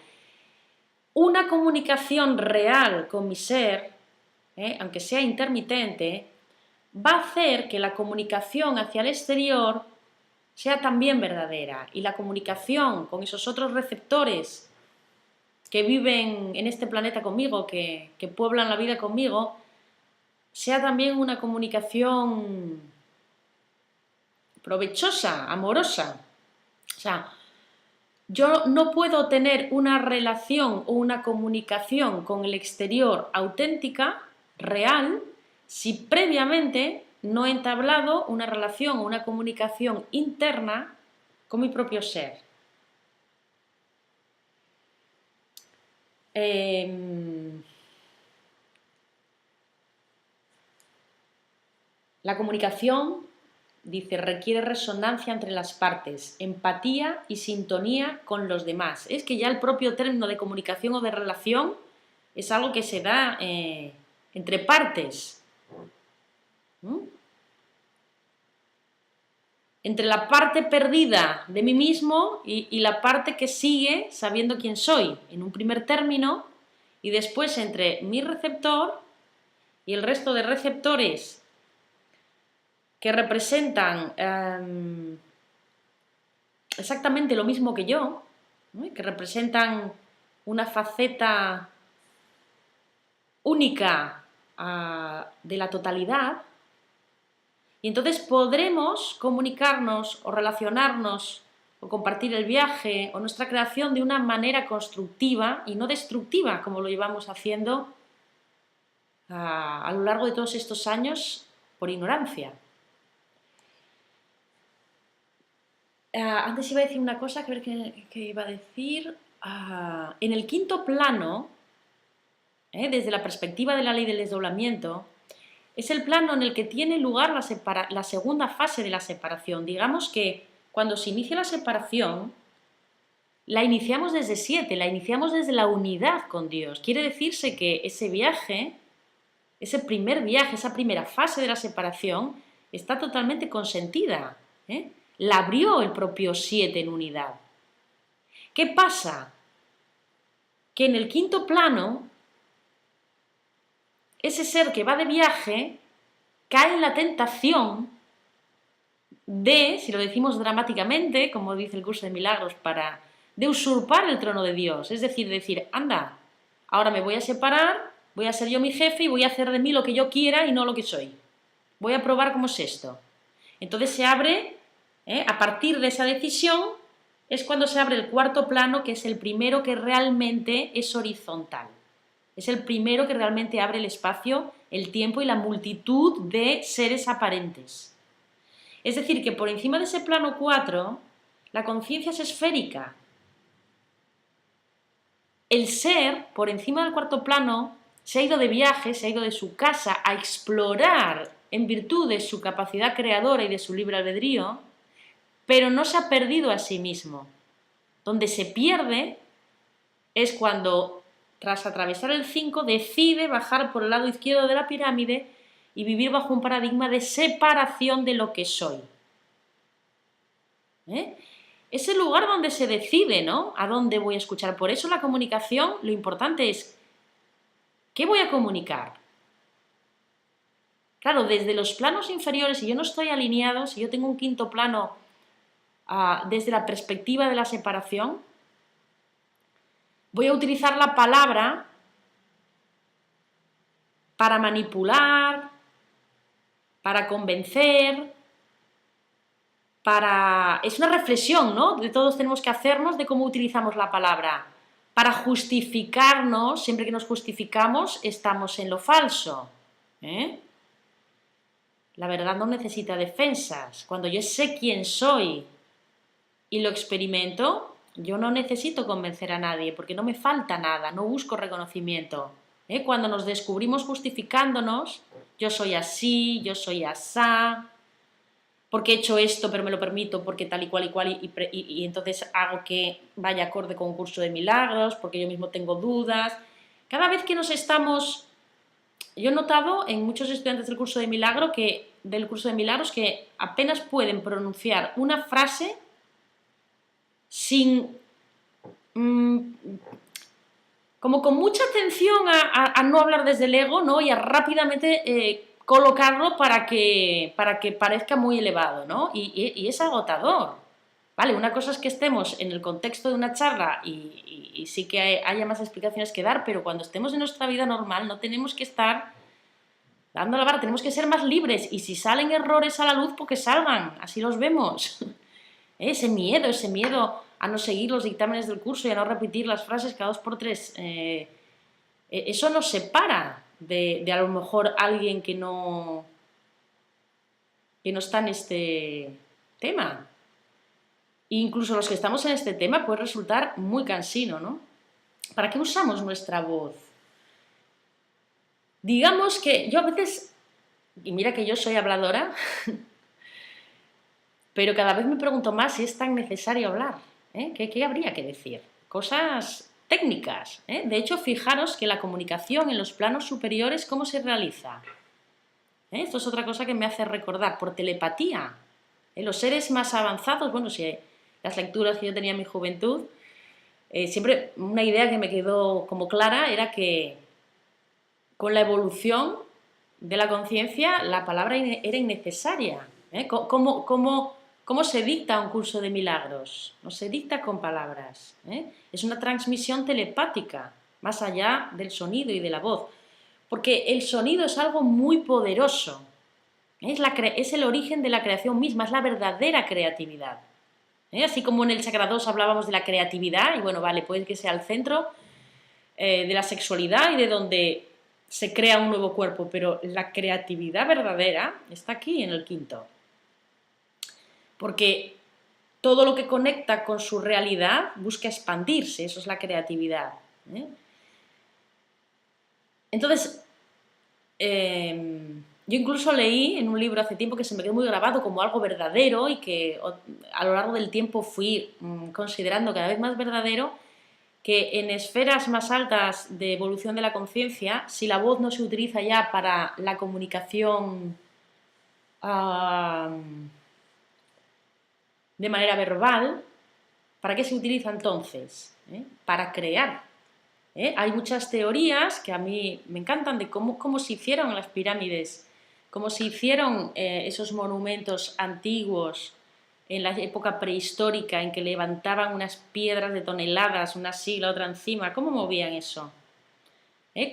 Una comunicación real con mi ser, aunque sea intermitente, va a hacer que la comunicación hacia el exterior sea también verdadera y la comunicación con esos otros receptores que viven en este planeta conmigo, que pueblan la vida conmigo, sea también una comunicación provechosa, amorosa. O sea, yo no puedo tener una relación o una comunicación con el exterior auténtica, real, si previamente no he entablado una relación o una comunicación interna con mi propio ser. La comunicación, dice, requiere resonancia entre las partes, empatía y sintonía con los demás. Es que ya el propio término de comunicación o de relación es algo que se da entre partes. Entre la parte perdida de mí mismo y la parte que sigue sabiendo quién soy, en un primer término, y después entre mi receptor y el resto de receptores que representan exactamente lo mismo que yo, que representan una faceta única de la totalidad, y entonces podremos comunicarnos o relacionarnos o compartir el viaje o nuestra creación de una manera constructiva y no destructiva, como lo llevamos haciendo a lo largo de todos estos años por ignorancia. Antes iba a decir una cosa, creo que iba a decir. En el quinto plano, desde la perspectiva de la ley del desdoblamiento, es el plano en el que tiene lugar la segunda fase de la separación. Digamos que cuando se inicia la separación, la iniciamos desde 7, la iniciamos desde la unidad con Dios. Quiere decirse que ese viaje, ese primer viaje, esa primera fase de la separación, está totalmente consentida. La abrió el propio 7 en unidad. ¿Qué pasa? Que en el quinto plano, ese ser que va de viaje cae en la tentación de, si lo decimos dramáticamente, como dice el curso de milagros, de usurpar el trono de Dios. Es decir, anda, ahora me voy a separar, voy a ser yo mi jefe y voy a hacer de mí lo que yo quiera y no lo que soy. Voy a probar cómo es esto. Entonces se abre, a partir de esa decisión, es cuando se abre el cuarto plano, que es el primero que realmente es horizontal. Es el primero que realmente abre el espacio, el tiempo y la multitud de seres aparentes. Es decir, que por encima de ese plano 4, la conciencia es esférica. El ser, por encima del cuarto plano, se ha ido de viaje, se ha ido de su casa a explorar en virtud de su capacidad creadora y de su libre albedrío, pero no se ha perdido a sí mismo. Donde se pierde es cuando, tras atravesar el 5, decide bajar por el lado izquierdo de la pirámide y vivir bajo un paradigma de separación de lo que soy. ¿eh? Es el lugar donde se decide, ¿no? A dónde voy a escuchar. Por eso la comunicación, lo importante es, ¿qué voy a comunicar? Claro, desde los planos inferiores, si yo no estoy alineado, si yo tengo un quinto plano desde la perspectiva de la separación, voy a utilizar la palabra para manipular, para convencer, es una reflexión, ¿no? De todos tenemos que hacernos de cómo utilizamos la palabra. Para justificarnos, siempre que nos justificamos, estamos en lo falso, ¿eh? La verdad no necesita defensas. Cuando yo sé quién soy y lo experimento, yo no necesito convencer a nadie, porque no me falta nada, no busco reconocimiento. Cuando nos descubrimos justificándonos, yo soy así, yo soy asá, porque he hecho esto, pero me lo permito, porque tal y cual, y entonces hago que vaya acorde con un curso de milagros, porque yo mismo tengo dudas. Cada vez que nos estamos... Yo he notado en muchos estudiantes del curso de milagros que apenas pueden pronunciar una frase sin... como con mucha atención a no hablar desde el ego, ¿no? Y a rápidamente colocarlo para que parezca muy elevado, ¿no? Y es agotador, ¿vale? Una cosa es que estemos en el contexto de una charla y sí que haya más explicaciones que dar, pero cuando estemos en nuestra vida normal no tenemos que estar dando la vara, tenemos que ser más libres, y si salen errores a la luz, pues que salgan, así los vemos. Ese miedo a no seguir los dictámenes del curso y a no repetir las frases cada 2 por 3, eso nos separa de a lo mejor alguien que no está en este tema. E incluso los que estamos en este tema puede resultar muy cansino, ¿no? ¿Para qué usamos nuestra voz? Digamos que yo a veces, y mira que yo soy habladora, pero cada vez me pregunto más si es tan necesario hablar, ¿eh? ¿Qué habría que decir? Cosas técnicas, ¿eh? De hecho, fijaros que la comunicación en los planos superiores, ¿cómo se realiza? Esto es otra cosa que me hace recordar, por telepatía. Los seres más avanzados, bueno, si las lecturas que yo tenía en mi juventud, siempre una idea que me quedó como clara era que con la evolución de la conciencia la palabra era innecesaria. ¿Cómo se dicta un curso de milagros? No se dicta con palabras. Es una transmisión telepática, más allá del sonido y de la voz. Porque el sonido es algo muy poderoso. Es el origen de la creación misma, es la verdadera creatividad. Así como en el Chakra 2 hablábamos de la creatividad, y bueno, vale, puede que sea el centro de la sexualidad y de donde se crea un nuevo cuerpo, pero la creatividad verdadera está aquí en el quinto. Porque todo lo que conecta con su realidad busca expandirse, eso es la creatividad. Entonces, yo incluso leí en un libro hace tiempo que se me quedó muy grabado como algo verdadero y que a lo largo del tiempo fui considerando cada vez más verdadero, que en esferas más altas de evolución de la conciencia, si la voz no se utiliza ya para la comunicación de manera verbal, ¿para qué se utiliza entonces? Para crear. Hay muchas teorías que a mí me encantan de cómo se hicieron las pirámides, cómo se hicieron esos monumentos antiguos en la época prehistórica en que levantaban unas piedras de toneladas, una así, la otra encima. ¿Cómo movían eso?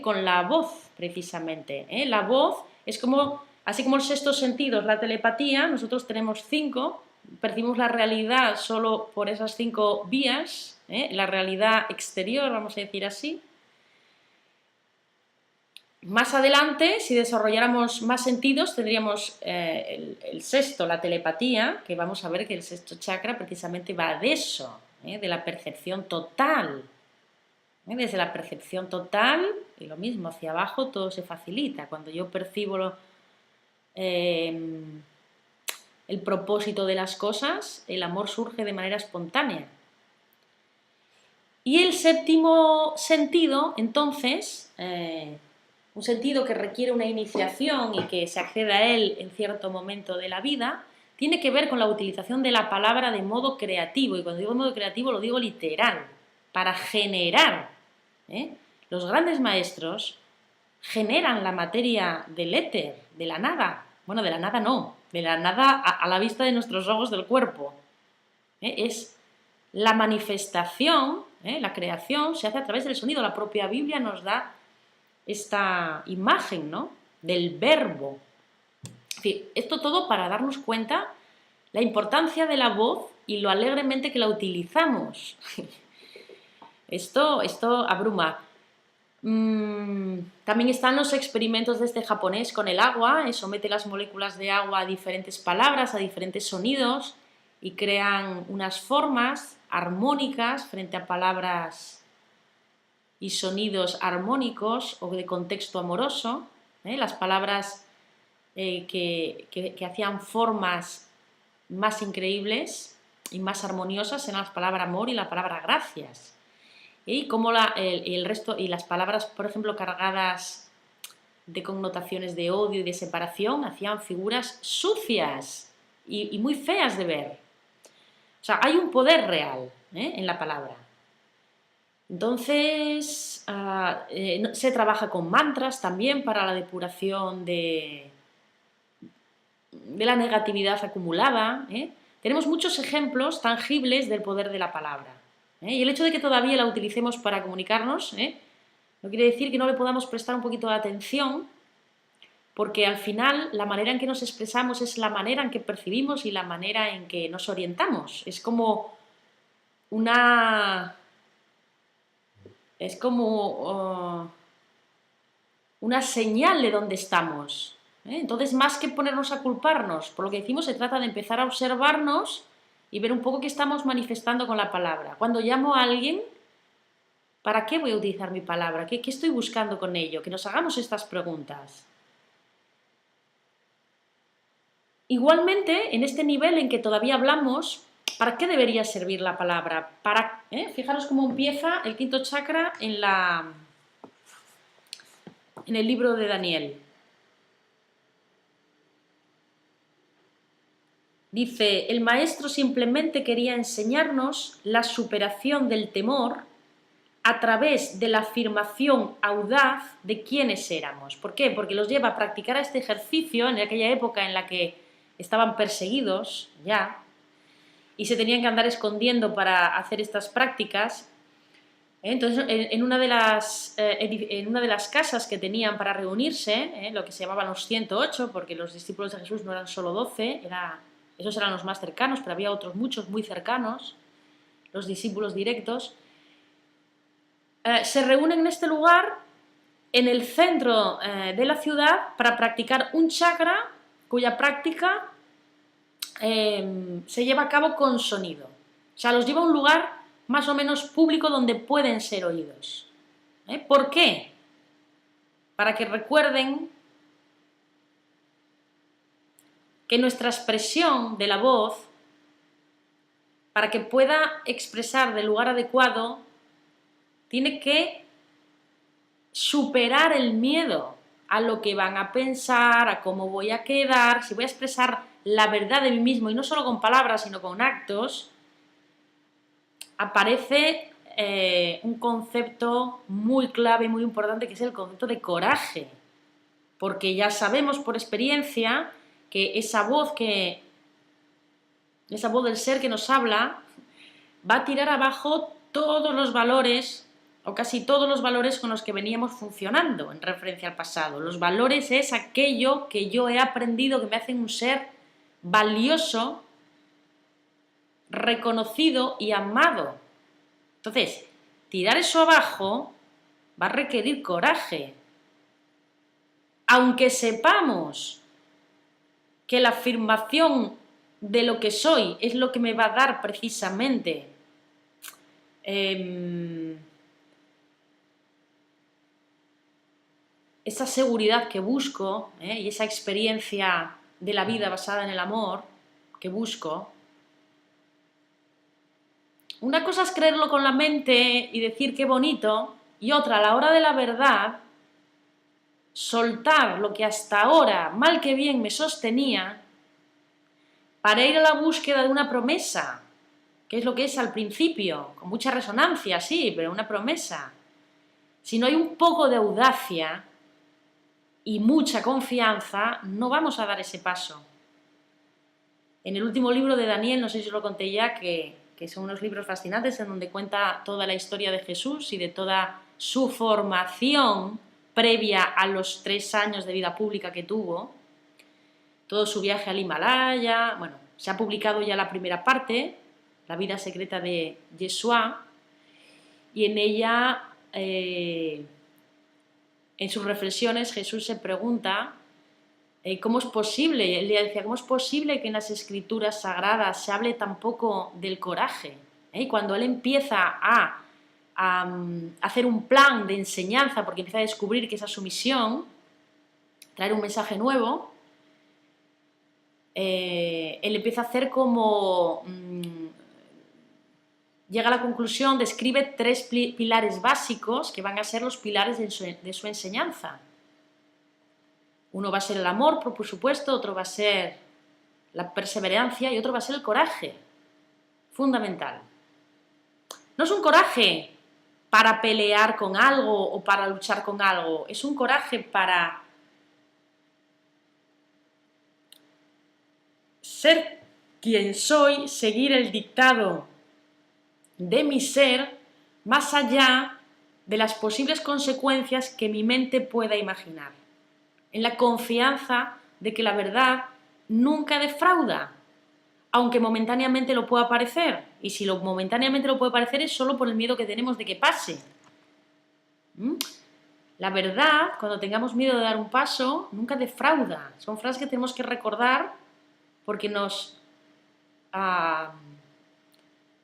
Con la voz, precisamente. La voz es como, así como el sexto sentido es la telepatía, nosotros tenemos 5, percibimos la realidad solo por esas 5 vías, la realidad exterior, vamos a decir así. Más adelante, si desarrolláramos más sentidos, tendríamos el sexto, la telepatía, que vamos a ver que el sexto chakra precisamente va de eso, de la percepción total. Desde la percepción total, y lo mismo, hacia abajo todo se facilita. Cuando yo percibo el propósito de las cosas, el amor surge de manera espontánea. Y el séptimo sentido, entonces, un sentido que requiere una iniciación y que se accede a él en cierto momento de la vida, tiene que ver con la utilización de la palabra de modo creativo, y cuando digo modo creativo lo digo literal, para generar. Los grandes maestros generan la materia del éter, de la nada. Bueno, de la nada no, de la nada a la vista de nuestros ojos del cuerpo. Es la manifestación, la creación se hace a través del sonido. La propia Biblia nos da esta imagen, ¿no?, del verbo. En fin, esto todo para darnos cuenta la importancia de la voz y lo alegremente que la utilizamos. Esto abruma. También están los experimentos de este japonés con el agua, somete las moléculas de agua a diferentes palabras, a diferentes sonidos, y crean unas formas armónicas frente a palabras y sonidos armónicos o de contexto amoroso. Las palabras que hacían formas más increíbles y más armoniosas eran las palabras amor y la palabra gracias. Y como el resto, y las palabras, por ejemplo, cargadas de connotaciones de odio y de separación, hacían figuras sucias y muy feas de ver. O sea, hay un poder real en la palabra. Entonces, se trabaja con mantras también para la depuración de la negatividad acumulada. Tenemos muchos ejemplos tangibles del poder de la palabra. Y el hecho de que todavía la utilicemos para comunicarnos no quiere decir que no le podamos prestar un poquito de atención, porque al final la manera en que nos expresamos es la manera en que percibimos y la manera en que nos orientamos. Es como una señal de dónde estamos. Entonces, más que ponernos a culparnos por lo que decimos, se trata de empezar a observarnos y ver un poco qué estamos manifestando con la palabra. Cuando llamo a alguien, ¿para qué voy a utilizar mi palabra? ¿Qué estoy buscando con ello? Que nos hagamos estas preguntas. Igualmente, en este nivel en que todavía hablamos, ¿para qué debería servir la palabra? Fijaros cómo empieza el quinto chakra en el libro de Daniel. Dice, el maestro simplemente quería enseñarnos la superación del temor a través de la afirmación audaz de quiénes éramos. ¿Por qué? Porque los lleva a practicar este ejercicio en aquella época en la que estaban perseguidos ya y se tenían que andar escondiendo para hacer estas prácticas. Entonces, en una de las casas que tenían para reunirse, lo que se llamaban los 108, porque los discípulos de Jesús no eran solo 12, esos eran los más cercanos, pero había otros muchos muy cercanos, los discípulos directos, se reúnen en este lugar, en el centro de la ciudad, para practicar un chakra cuya práctica se lleva a cabo con sonido. O sea, los lleva a un lugar más o menos público donde pueden ser oídos. ¿Por qué? Para que recuerden que nuestra expresión de la voz, para que pueda expresar del lugar adecuado, tiene que superar el miedo a lo que van a pensar, a cómo voy a quedar. Si voy a expresar la verdad de mí mismo, y no solo con palabras, sino con actos, aparece un concepto muy clave y muy importante, que es el concepto de coraje. Porque ya sabemos por experiencia que esa voz del ser que nos habla va a tirar abajo todos los valores, o casi todos los valores con los que veníamos funcionando en referencia al pasado. Los valores es aquello que yo he aprendido que me hacen un ser valioso, reconocido y amado. Entonces, tirar eso abajo va a requerir coraje. Aunque sepamos que la afirmación de lo que soy es lo que me va a dar precisamente esa seguridad que busco, y esa experiencia de la vida basada en el amor que busco. Una cosa es creerlo con la mente y decir qué bonito, y otra, a la hora de la verdad, soltar lo que hasta ahora, mal que bien, me sostenía para ir a la búsqueda de una promesa, que es lo que es al principio, con mucha resonancia, sí, pero una promesa. Si no hay un poco de audacia y mucha confianza, no vamos a dar ese paso. En el último libro de Daniel, no sé si os lo conté ya, que son unos libros fascinantes en donde cuenta toda la historia de Jesús y de toda su formación previa a los 3 años de vida pública que tuvo, todo su viaje al Himalaya. Bueno, se ha publicado ya la primera parte, La vida secreta de Yeshua, y en ella, en sus reflexiones, Jesús se pregunta ¿cómo es posible? Él le decía, ¿cómo es posible que en las escrituras sagradas se hable tan poco del coraje? Y cuando él empieza a hacer un plan de enseñanza, porque empieza a descubrir que esa es su misión, traer un mensaje nuevo, él empieza a hacer como... llega a la conclusión, describe 3 pilares básicos que van a ser los pilares de su enseñanza. Uno va a ser el amor, por supuesto, otro va a ser la perseverancia y otro va a ser el coraje. Fundamental. No es un coraje para pelear con algo o para luchar con algo, es un coraje para ser quien soy, seguir el dictado de mi ser, más allá de las posibles consecuencias que mi mente pueda imaginar. En la confianza de que la verdad nunca defrauda, aunque momentáneamente lo pueda parecer, y si momentáneamente lo puede parecer es solo por el miedo que tenemos de que pase. La verdad, cuando tengamos miedo de dar un paso, nunca defrauda. Son frases que tenemos que recordar porque nos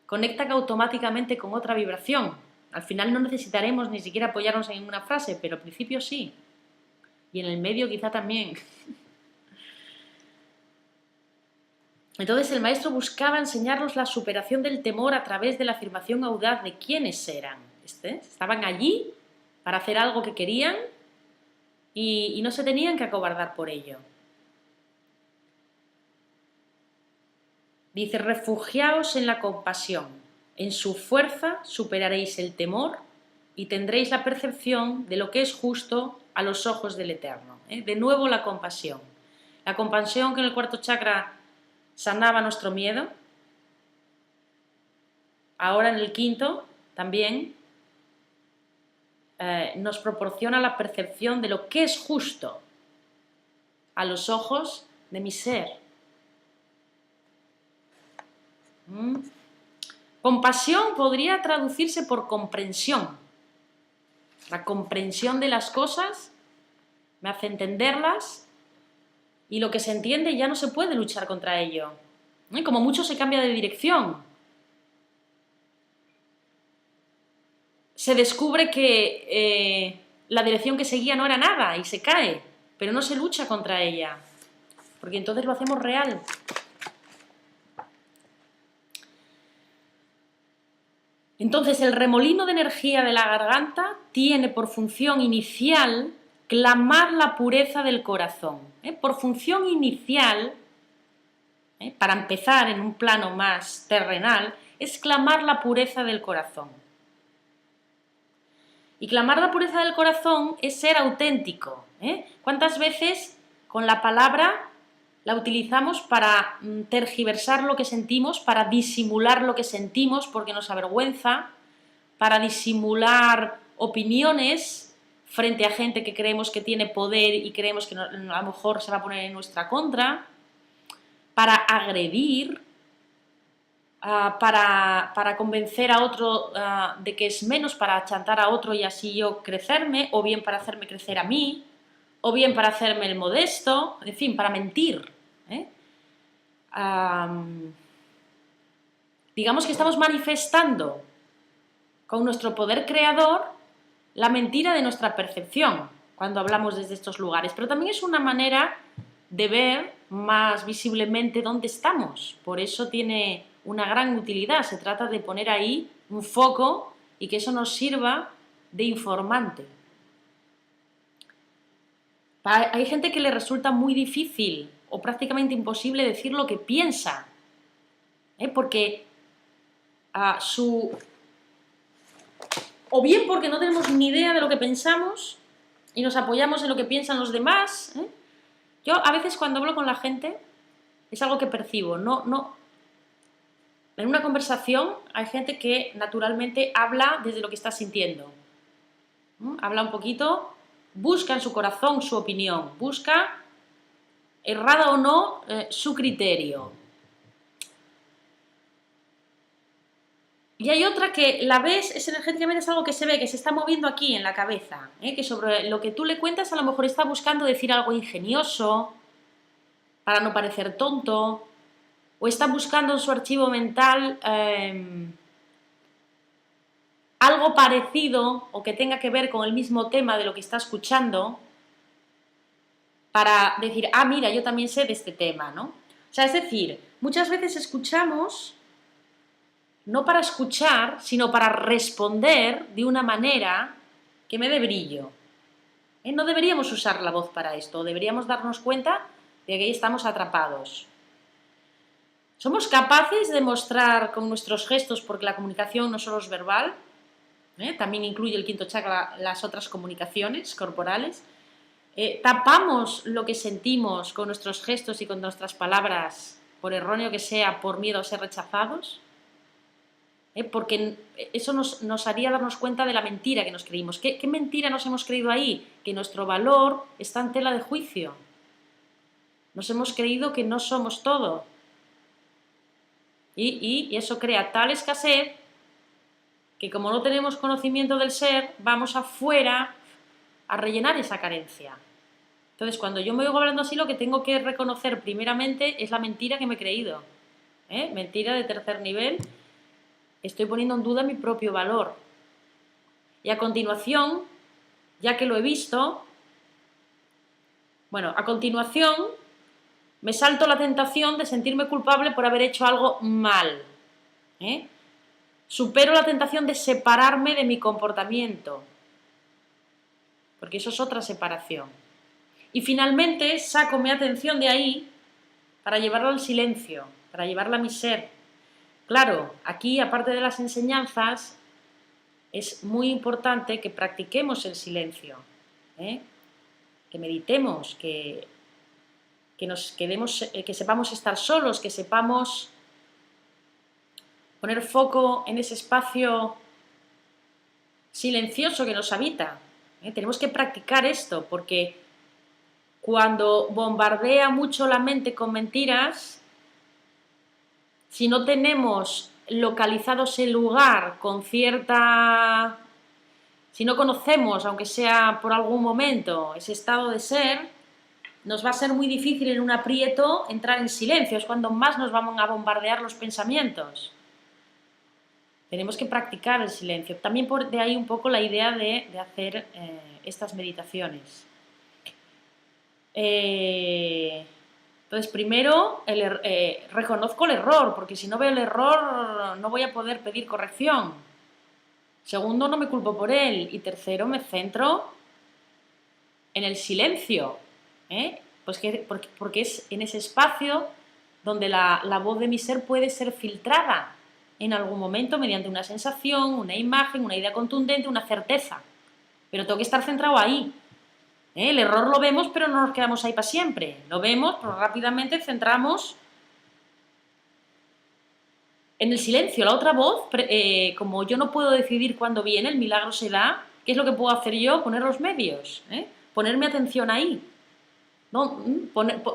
conecta automáticamente con otra vibración. Al final no necesitaremos ni siquiera apoyarnos en una frase, pero al principio sí. Y en el medio quizá también. Entonces el maestro buscaba enseñarnos la superación del temor a través de la afirmación audaz de quiénes eran. Estaban allí para hacer algo que querían y no se tenían que acobardar por ello. Dice, refugiaos en la compasión. En su fuerza superaréis el temor y tendréis la percepción de lo que es justo a los ojos del Eterno. De nuevo la compasión. La compasión que en el 4º chakra sanaba nuestro miedo. Ahora en el 5º también nos proporciona la percepción de lo que es justo a los ojos de mi ser. Compasión podría traducirse por comprensión. La comprensión de las cosas me hace entenderlas y lo que se entiende ya no se puede luchar contra ello. Como mucho se cambia de dirección. Se descubre que la dirección que seguía no era nada y se cae, pero no se lucha contra ella, porque entonces lo hacemos real. Entonces el remolino de energía de la garganta tiene por función inicial clamar la pureza del corazón. Por función inicial, para empezar en un plano más terrenal, es clamar la pureza del corazón. Y clamar la pureza del corazón es ser auténtico. ¿Cuántas veces con la palabra la utilizamos para tergiversar lo que sentimos, para disimular lo que sentimos porque nos avergüenza, para disimular opiniones frente a gente que creemos que tiene poder y creemos que a lo mejor se va a poner en nuestra contra, para agredir, para convencer a otro de que es menos, para chantar a otro y así yo crecerme, o bien para hacerme crecer a mí, o bien para hacerme el modesto, en fin, para mentir. Digamos que estamos manifestando con nuestro poder creador la mentira de nuestra percepción cuando hablamos desde estos lugares, pero también es una manera de ver más visiblemente dónde estamos. Por eso tiene una gran utilidad. Se trata de poner ahí un foco y que eso nos sirva de informante. Hay gente que le resulta muy difícil o prácticamente imposible decir lo que piensa, porque o bien porque no tenemos ni idea de lo que pensamos y nos apoyamos en lo que piensan los demás. Yo a veces cuando hablo con la gente es algo que percibo, en una conversación hay gente que naturalmente habla desde lo que está sintiendo. Habla un poquito, busca en su corazón su opinión, busca, errada o no, su criterio. Y hay otra que la ves, energéticamente es algo que se ve, que se está moviendo aquí en la cabeza, que sobre lo que tú le cuentas a lo mejor está buscando decir algo ingenioso, para no parecer tonto, o está buscando en su archivo mental algo parecido o que tenga que ver con el mismo tema de lo que está escuchando, para decir, mira, yo también sé de este tema, ¿no? O sea, es decir, muchas veces escuchamos no para escuchar, sino para responder de una manera que me dé brillo. No deberíamos usar la voz para esto, deberíamos darnos cuenta de que ahí estamos atrapados. ¿Somos capaces de mostrar con nuestros gestos, porque la comunicación no solo es verbal, también incluye el quinto chakra, las otras comunicaciones corporales? ¿Tapamos lo que sentimos con nuestros gestos y con nuestras palabras, por erróneo que sea, por miedo a ser rechazados? Porque eso nos haría darnos cuenta de la mentira que nos creímos. ¿Qué mentira nos hemos creído ahí? Que nuestro valor está en tela de juicio. Nos hemos creído que no somos todo. Y eso crea tal escasez que, como no tenemos conocimiento del ser, vamos afuera a rellenar esa carencia. Entonces, cuando yo me oigo hablando así, lo que tengo que reconocer primeramente es la mentira que me he creído. Mentira de tercer nivel. Estoy poniendo en duda mi propio valor. Y a continuación, ya que lo he visto, a continuación me salto la tentación de sentirme culpable por haber hecho algo mal. Supero la tentación de separarme de mi comportamiento, porque eso es otra separación. Y finalmente saco mi atención de ahí para llevarla al silencio, para llevarla a mi ser. Claro, aquí, aparte de las enseñanzas, es muy importante que practiquemos el silencio, que meditemos, que sepamos estar solos, que sepamos poner foco en ese espacio silencioso que nos habita. Tenemos que practicar esto, porque cuando bombardea mucho la mente con mentiras, si no tenemos localizado ese lugar con cierta... Si no conocemos, aunque sea por algún momento, ese estado de ser, nos va a ser muy difícil en un aprieto entrar en silencio. Es cuando más nos van a bombardear los pensamientos. Tenemos que practicar el silencio. También de ahí un poco la idea de hacer estas meditaciones. Entonces, primero, reconozco el error, porque si no veo el error no voy a poder pedir corrección. Segundo, no me culpo por él. Y tercero, me centro en el silencio, pues porque es en ese espacio donde la voz de mi ser puede ser filtrada en algún momento mediante una sensación, una imagen, una idea contundente, una certeza. Pero tengo que estar centrado ahí. El error lo vemos, pero no nos quedamos ahí para siempre. Lo vemos, pero rápidamente centramos en el silencio. La otra voz, como yo no puedo decidir cuándo viene, el milagro se da, ¿qué es lo que puedo hacer yo? Poner los medios, poner mi atención ahí. ¿No?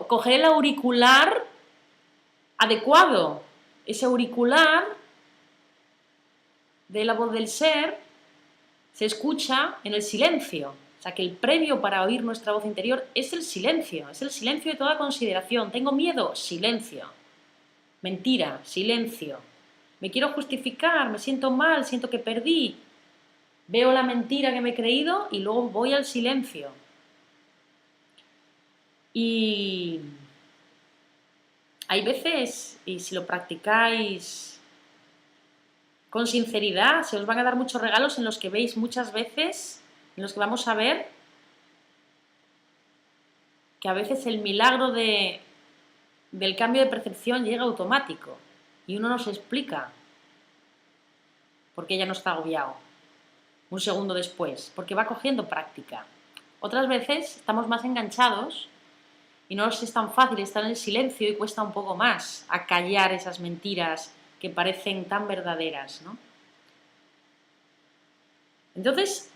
Coger el auricular adecuado. Ese auricular de la voz del ser se escucha en el silencio. O sea, que el previo para oír nuestra voz interior es el silencio de toda consideración. ¿Tengo miedo? Silencio. Mentira, silencio. Me quiero justificar, me siento mal, siento que perdí. Veo la mentira que me he creído y luego voy al silencio. Y hay veces, y si lo practicáis con sinceridad, se os van a dar muchos regalos en los que veis muchas veces, en los que vamos a ver que a veces el milagro de del cambio de percepción llega automático y uno no se explica por qué ya no está agobiado un segundo después, porque va cogiendo práctica. Otras veces estamos más enganchados y no nos es tan fácil estar en el silencio y cuesta un poco más acallar esas mentiras que parecen tan verdaderas, ¿no? Entonces,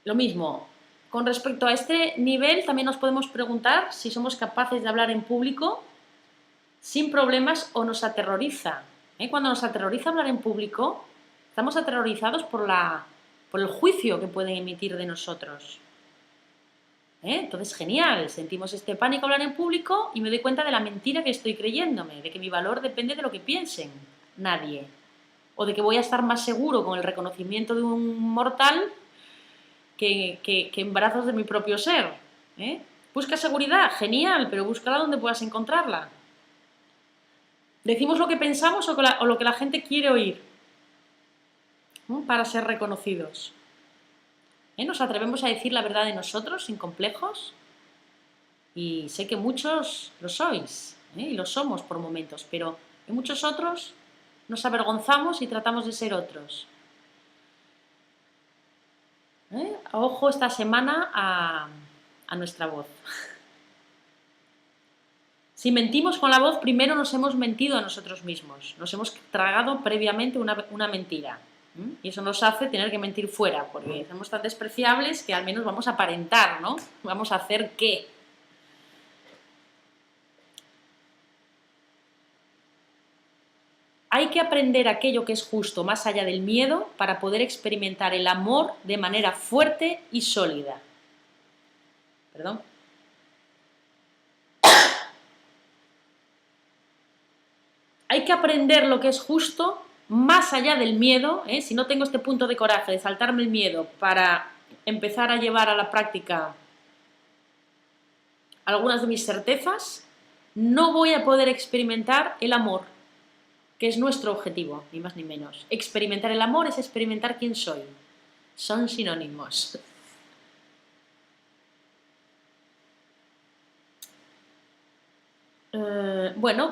lo mismo, con respecto a este nivel también nos podemos preguntar si somos capaces de hablar en público sin problemas o nos aterroriza. Cuando nos aterroriza hablar en público, estamos aterrorizados por el juicio que pueden emitir de nosotros. Entonces, genial, sentimos este pánico al hablar en público y me doy cuenta de la mentira que estoy creyéndome, de que mi valor depende de lo que piensen nadie, o de que voy a estar más seguro con el reconocimiento de un mortal que en brazos de mi propio ser. ¿Busca seguridad? Genial, pero búscala donde puedas encontrarla. Decimos lo que pensamos o lo que la gente quiere oír, ¿no? Para ser reconocidos. ¿Nos atrevemos a decir la verdad de nosotros sin complejos? Y sé que muchos lo sois, y lo somos por momentos, pero en muchos otros nos avergonzamos y tratamos de ser otros. Ojo esta semana a nuestra voz. Si mentimos con la voz, primero nos hemos mentido a nosotros mismos, nos hemos tragado previamente una mentira. Y eso nos hace tener que mentir fuera, porque somos tan despreciables que al menos vamos a aparentar, ¿no? Vamos a hacer qué. Hay que aprender aquello que es justo más allá del miedo para poder experimentar el amor de manera fuerte y sólida. Perdón. Hay que aprender lo que es justo más allá del miedo. Si no tengo este punto de coraje de saltarme el miedo para empezar a llevar a la práctica algunas de mis certezas, no voy a poder experimentar el amor, que es nuestro objetivo, ni más ni menos. Experimentar el amor es experimentar quién soy. Son sinónimos. Bueno,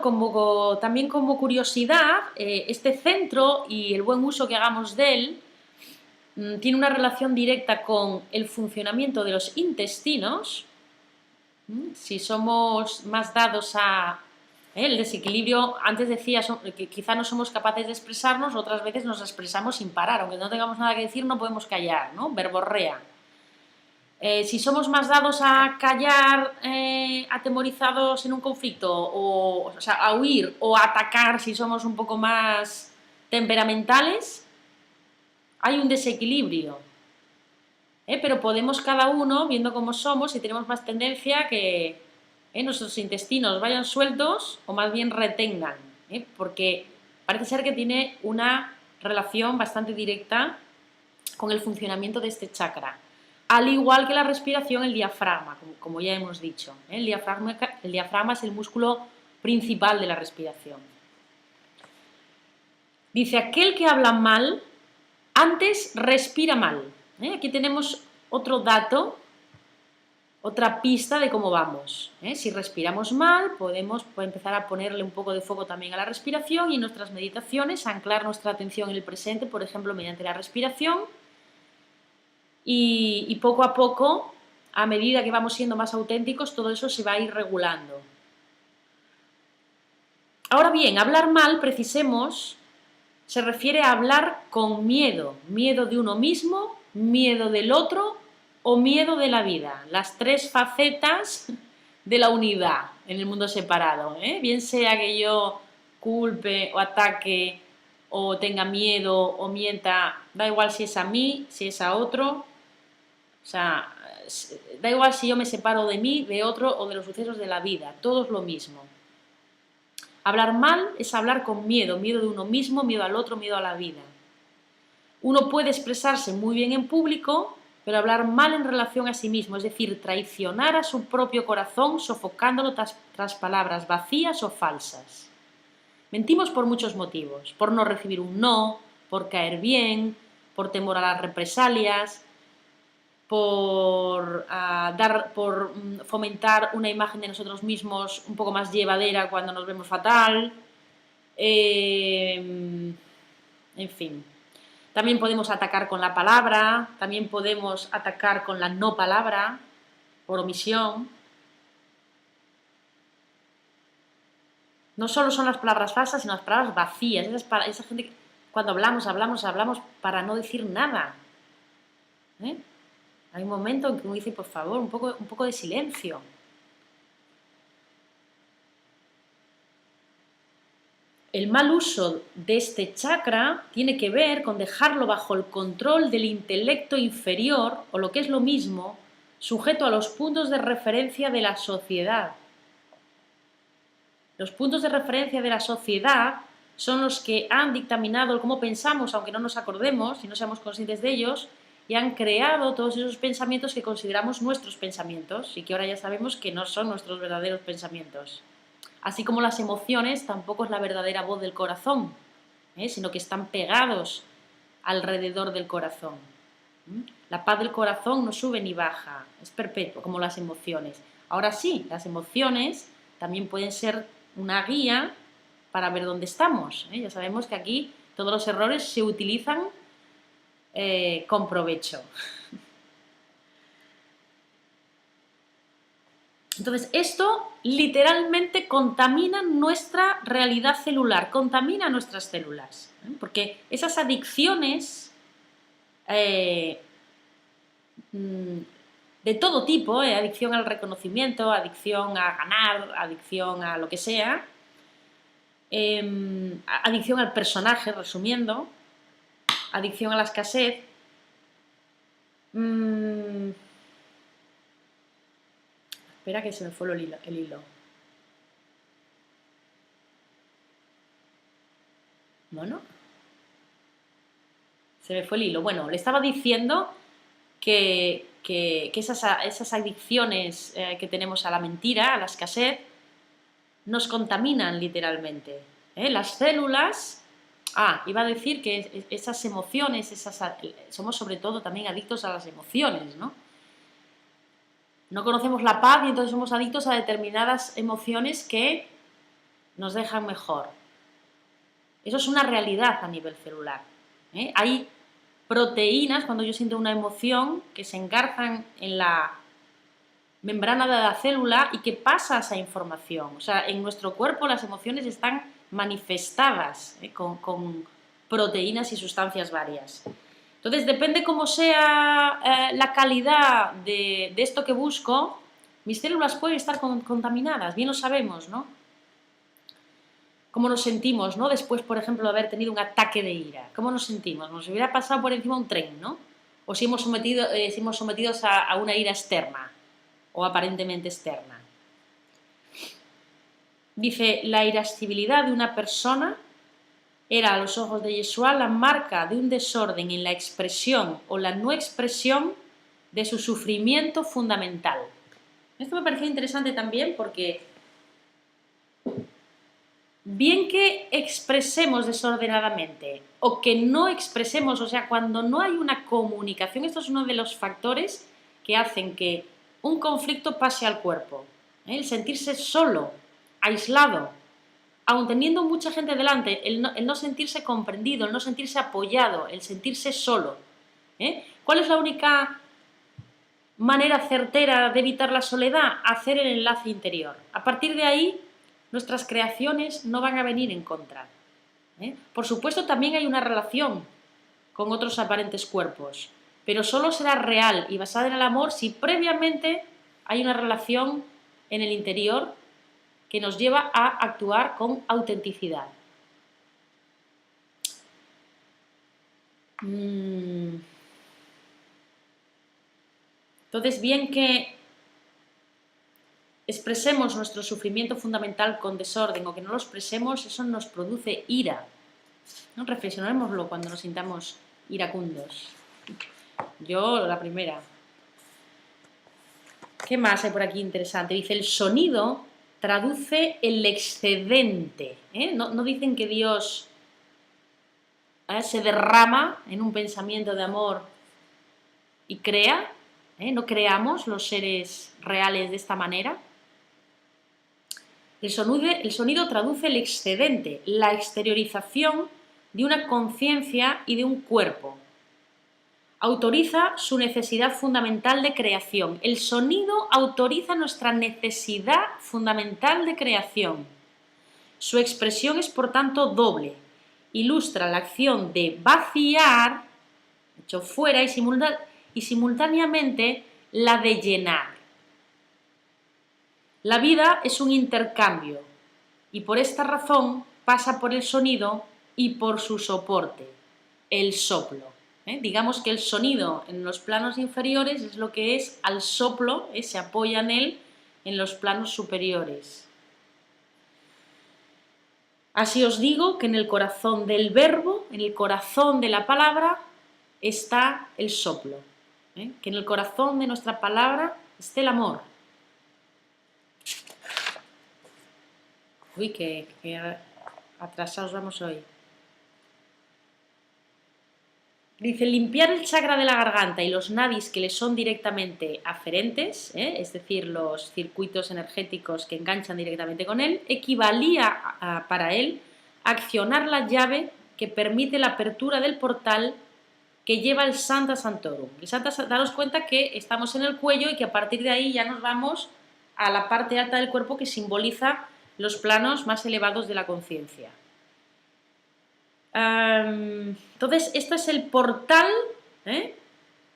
también como curiosidad, este centro y el buen uso que hagamos de él tiene una relación directa con el funcionamiento de los intestinos. Si somos más dados a el desequilibrio, antes decía que quizá no somos capaces de expresarnos, otras veces nos expresamos sin parar, aunque no tengamos nada que decir no podemos callar, ¿no? Verborrea. Si somos más dados a callar atemorizados en un conflicto, o sea, a huir o a atacar si somos un poco más temperamentales, hay un desequilibrio. Pero podemos cada uno, viendo cómo somos, si tenemos más tendencia que nuestros intestinos vayan sueltos o más bien retengan, porque parece ser que tiene una relación bastante directa con el funcionamiento de este chakra. Al igual que la respiración, el diafragma, como ya hemos dicho. El diafragma es el músculo principal de la respiración. Dice, aquel que habla mal, antes respira mal. Aquí tenemos otro dato, otra pista de cómo vamos. Si respiramos mal, podemos empezar a ponerle un poco de foco también a la respiración y en nuestras meditaciones anclar nuestra atención en el presente, por ejemplo, mediante la respiración. Y poco a poco, a medida que vamos siendo más auténticos, todo eso se va a ir regulando. Ahora bien, hablar mal, precisemos, se refiere a hablar con miedo. Miedo de uno mismo, miedo del otro o miedo de la vida. Las tres facetas de la unidad en el mundo separado. Bien sea que yo culpe o ataque o tenga miedo o mienta, da igual si es a mí, si es a otro. O sea, da igual si yo me separo de mí, de otro o de los sucesos de la vida, todo es lo mismo. Hablar mal es hablar con miedo, miedo de uno mismo, miedo al otro, miedo a la vida. Uno puede expresarse muy bien en público, pero hablar mal en relación a sí mismo, es decir, traicionar a su propio corazón sofocándolo tras palabras vacías o falsas. Mentimos por muchos motivos, por no recibir un no, por caer bien, por temor a las represalias. por fomentar una imagen de nosotros mismos un poco más llevadera cuando nos vemos fatal. En fin. También podemos atacar con la palabra, también podemos atacar con la no palabra, por omisión. No solo son las palabras falsas, sino las palabras vacías. Esa gente que cuando hablamos para no decir nada. Hay un momento en que uno dice, por favor, un poco de silencio. El mal uso de este chakra tiene que ver con dejarlo bajo el control del intelecto inferior, o lo que es lo mismo, sujeto a los puntos de referencia de la sociedad. Los puntos de referencia de la sociedad son los que han dictaminado cómo pensamos, aunque no nos acordemos y no seamos conscientes de ellos, y han creado todos esos pensamientos que consideramos nuestros pensamientos y que ahora ya sabemos que no son nuestros verdaderos pensamientos. Así como las emociones tampoco es la verdadera voz del corazón, sino que están pegados alrededor del corazón. La paz del corazón no sube ni baja, es perpetua, como las emociones. Ahora sí, las emociones también pueden ser una guía para ver dónde estamos. Ya sabemos que aquí todos los errores se utilizan con provecho. Entonces, esto literalmente contamina nuestra realidad celular, contamina nuestras células, porque esas adicciones de todo tipo, adicción al reconocimiento, adicción a ganar, adicción a lo que sea, adicción al personaje, resumiendo, adicción a la escasez, espera que se me fue el hilo. Bueno, se me fue el hilo. Bueno, le estaba diciendo que esas adicciones que tenemos a la mentira, a la escasez, nos contaminan literalmente. Las células... iba a decir que esas emociones, somos sobre todo también adictos a las emociones, ¿no? No conocemos la paz y entonces somos adictos a determinadas emociones que nos dejan mejor. Eso es una realidad a nivel celular. Hay proteínas, cuando yo siento una emoción, que se engarzan en la membrana de la célula y que pasa esa información. O sea, en nuestro cuerpo las emociones están manifestadas con proteínas y sustancias varias. Entonces, depende cómo sea la calidad de esto que busco, mis células pueden estar contaminadas, bien lo sabemos, ¿no? ¿Cómo nos sentimos, ¿no? Después, por ejemplo, de haber tenido un ataque de ira. ¿Cómo nos sentimos? Nos hubiera pasado por encima un tren, ¿no? O si hemos sometidos a una ira externa o aparentemente externa. Dice, la irascibilidad de una persona era a los ojos de Yeshua la marca de un desorden en la expresión o la no expresión de su sufrimiento fundamental. Esto me pareció interesante también porque bien que expresemos desordenadamente o que no expresemos, o sea, cuando no hay una comunicación, esto es uno de los factores que hacen que un conflicto pase al cuerpo, el sentirse solo, aislado, aun teniendo mucha gente delante, el no sentirse comprendido, el no sentirse apoyado, el sentirse solo. ¿Cuál es la única manera certera de evitar la soledad? Hacer el enlace interior. A partir de ahí, nuestras creaciones no van a venir en contra. Por supuesto, también hay una relación con otros aparentes cuerpos, pero solo será real y basada en el amor si previamente hay una relación en el interior que nos lleva a actuar con autenticidad. Entonces, bien que expresemos nuestro sufrimiento fundamental con desorden o que no lo expresemos, eso nos produce ira. ¿No? Reflexionémoslo cuando nos sintamos iracundos. Yo, la primera. ¿Qué más hay por aquí interesante? Dice, el sonido traduce el excedente. No dicen que Dios se derrama en un pensamiento de amor y crea, No creamos los seres reales de esta manera. El sonido traduce el excedente, la exteriorización de una conciencia y de un cuerpo. Autoriza su necesidad fundamental de creación. El sonido autoriza nuestra necesidad fundamental de creación. Su expresión es, por tanto, doble. Ilustra la acción de vaciar, hecho fuera, y simultáneamente la de llenar. La vida es un intercambio y por esta razón pasa por el sonido y por su soporte, el soplo. Digamos que el sonido en los planos inferiores es lo que es al soplo, se apoya en él en los planos superiores. Así os digo que en el corazón del verbo, en el corazón de la palabra, está el soplo. Que en el corazón de nuestra palabra esté el amor. Uy, que atrasados vamos hoy. Dice, limpiar el chakra de la garganta y los nadis que le son directamente aferentes, es decir, los circuitos energéticos que enganchan directamente con él, equivalía para él a accionar la llave que permite la apertura del portal que lleva el Santa Santorum. Daros cuenta que estamos en el cuello y que a partir de ahí ya nos vamos a la parte alta del cuerpo que simboliza los planos más elevados de la conciencia. Entonces, esto es el portal.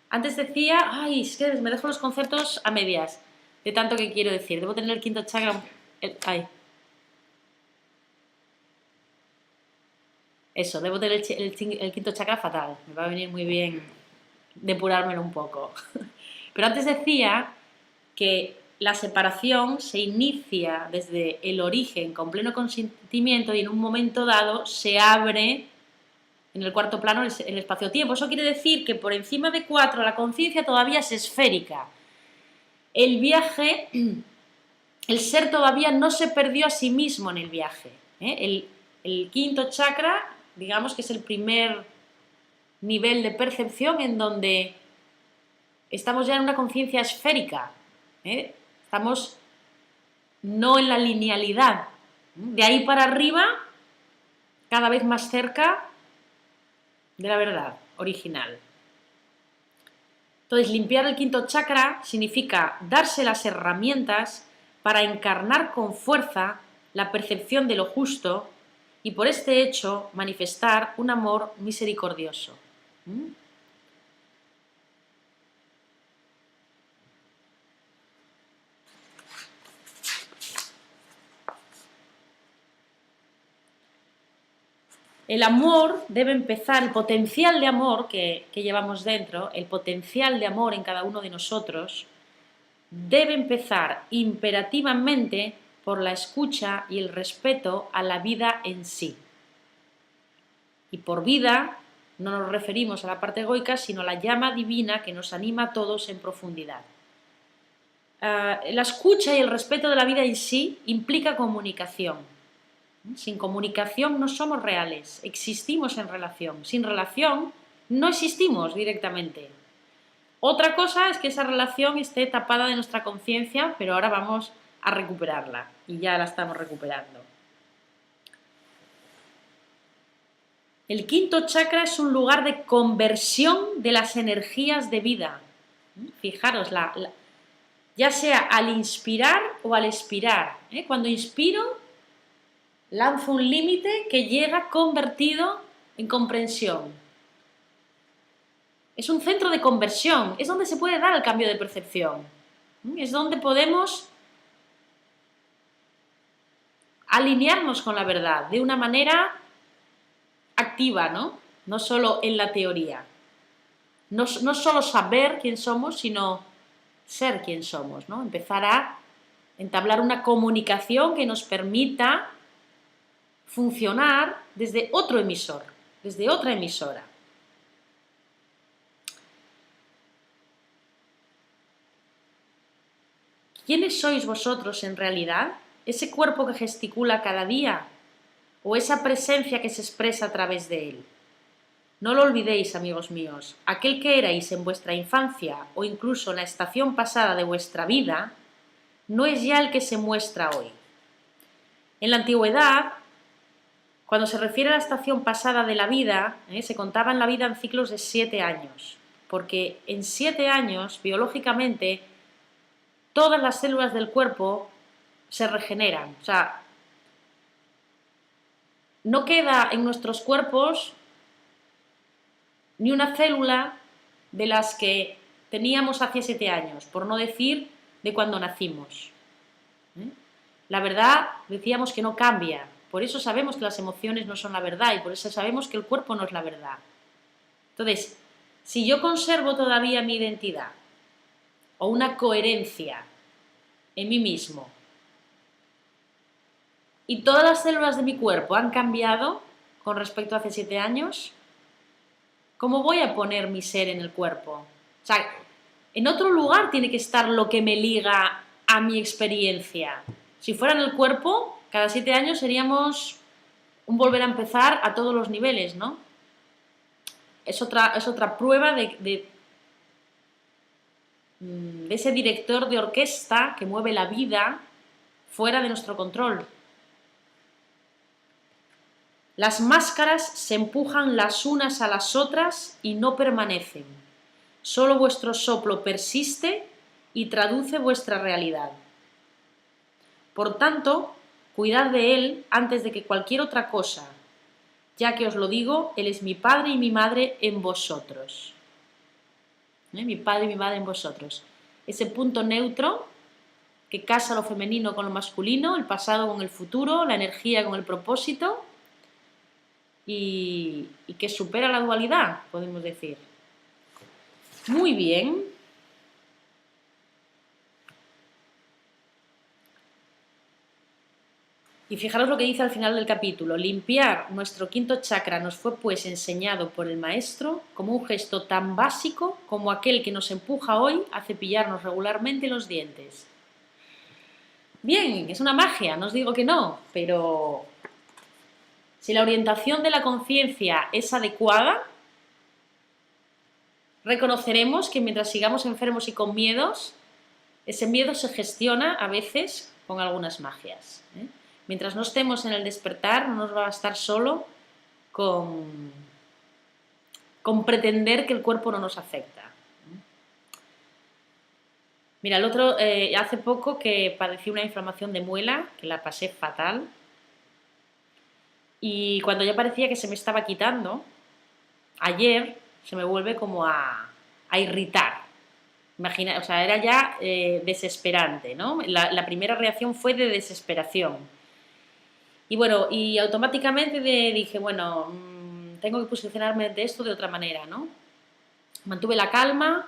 Antes decía, ay, es que me dejo los conceptos a medias, de tanto que quiero decir. Debo tener el quinto chakra. Eso, debo tener el quinto chakra fatal. Me va a venir muy bien depurármelo un poco. Pero antes decía que la separación se inicia desde el origen con pleno consentimiento y en un momento dado se abre en el cuarto plano el espacio-tiempo. Eso quiere decir que por encima de 4 la conciencia todavía es esférica. El viaje, el ser todavía no se perdió a sí mismo en el viaje. El quinto chakra, digamos que es el primer nivel de percepción en donde estamos ya en una conciencia esférica. Estamos no en la linealidad. De ahí para arriba, cada vez más cerca de la verdad original. Entonces, limpiar el quinto chakra significa darse las herramientas para encarnar con fuerza la percepción de lo justo y por este hecho manifestar un amor misericordioso. El amor debe empezar, el potencial de amor que llevamos dentro, el potencial de amor en cada uno de nosotros, debe empezar imperativamente por la escucha y el respeto a la vida en sí. Y por vida no nos referimos a la parte egoica, sino a la llama divina que nos anima a todos en profundidad. La escucha y el respeto de la vida en sí implica comunicación. Sin comunicación no somos reales, existimos en relación. Sin relación no existimos directamente. Otra cosa es que esa relación esté tapada de nuestra conciencia, pero ahora vamos a recuperarla y ya la estamos recuperando. El quinto chakra es un lugar de conversión de las energías de vida. Fijaros, ya sea al inspirar o al expirar. Cuando inspiro, lanzo un límite que llega convertido en comprensión. Es un centro de conversión, es donde se puede dar el cambio de percepción. Es donde podemos alinearnos con la verdad de una manera activa, no solo en la teoría. No solo saber quién somos, sino ser quién somos, Empezar a entablar una comunicación que nos permita funcionar desde otro emisor, desde otra emisora. ¿Quiénes sois vosotros en realidad? ¿Ese cuerpo que gesticula cada día? ¿O esa presencia que se expresa a través de él? No lo olvidéis, amigos míos, aquel que erais en vuestra infancia o incluso en la estación pasada de vuestra vida, no es ya el que se muestra hoy. En la antigüedad, cuando se refiere a la estación pasada de la vida, se contaba en la vida en ciclos de 7 años, porque en 7 años, biológicamente, todas las células del cuerpo se regeneran. O sea, no queda en nuestros cuerpos ni una célula de las que teníamos hace 7 años, por no decir de cuando nacimos. La verdad, decíamos que no cambia, por eso sabemos que las emociones no son la verdad y por eso sabemos que el cuerpo no es la verdad. Entonces, si yo conservo todavía mi identidad o una coherencia en mí mismo y todas las células de mi cuerpo han cambiado con respecto a hace 7 años, ¿cómo voy a poner mi ser en el cuerpo? O sea, en otro lugar tiene que estar lo que me liga a mi experiencia. Si fuera en el cuerpo, cada 7 años seríamos un volver a empezar a todos los niveles, ¿no? Es otra prueba de ese director de orquesta que mueve la vida fuera de nuestro control. Las máscaras se empujan las unas a las otras y no permanecen. Solo vuestro soplo persiste y traduce vuestra realidad. Por tanto, cuidad de él antes de que cualquier otra cosa, ya que os lo digo, él es mi padre y mi madre en vosotros. Mi padre y mi madre en vosotros. Ese punto neutro que casa lo femenino con lo masculino, el pasado con el futuro, la energía con el propósito y que supera la dualidad, podemos decir. Muy bien. Y fijaros lo que dice al final del capítulo. Limpiar nuestro quinto chakra nos fue pues enseñado por el maestro como un gesto tan básico como aquel que nos empuja hoy a cepillarnos regularmente los dientes. Bien, es una magia, no os digo que no, pero si la orientación de la conciencia es adecuada, reconoceremos que mientras sigamos enfermos y con miedos, ese miedo se gestiona a veces con algunas magias. Mientras no estemos en el despertar, no nos va a bastar solo con pretender que el cuerpo no nos afecta. Mira, hace poco que padecí una inflamación de muela, que la pasé fatal, y cuando ya parecía que se me estaba quitando, ayer se me vuelve como a irritar. Imagina, o sea, era ya desesperante, ¿no? La primera reacción fue de desesperación. Y bueno, y automáticamente dije, bueno, tengo que posicionarme de esto de otra manera, ¿no? Mantuve la calma,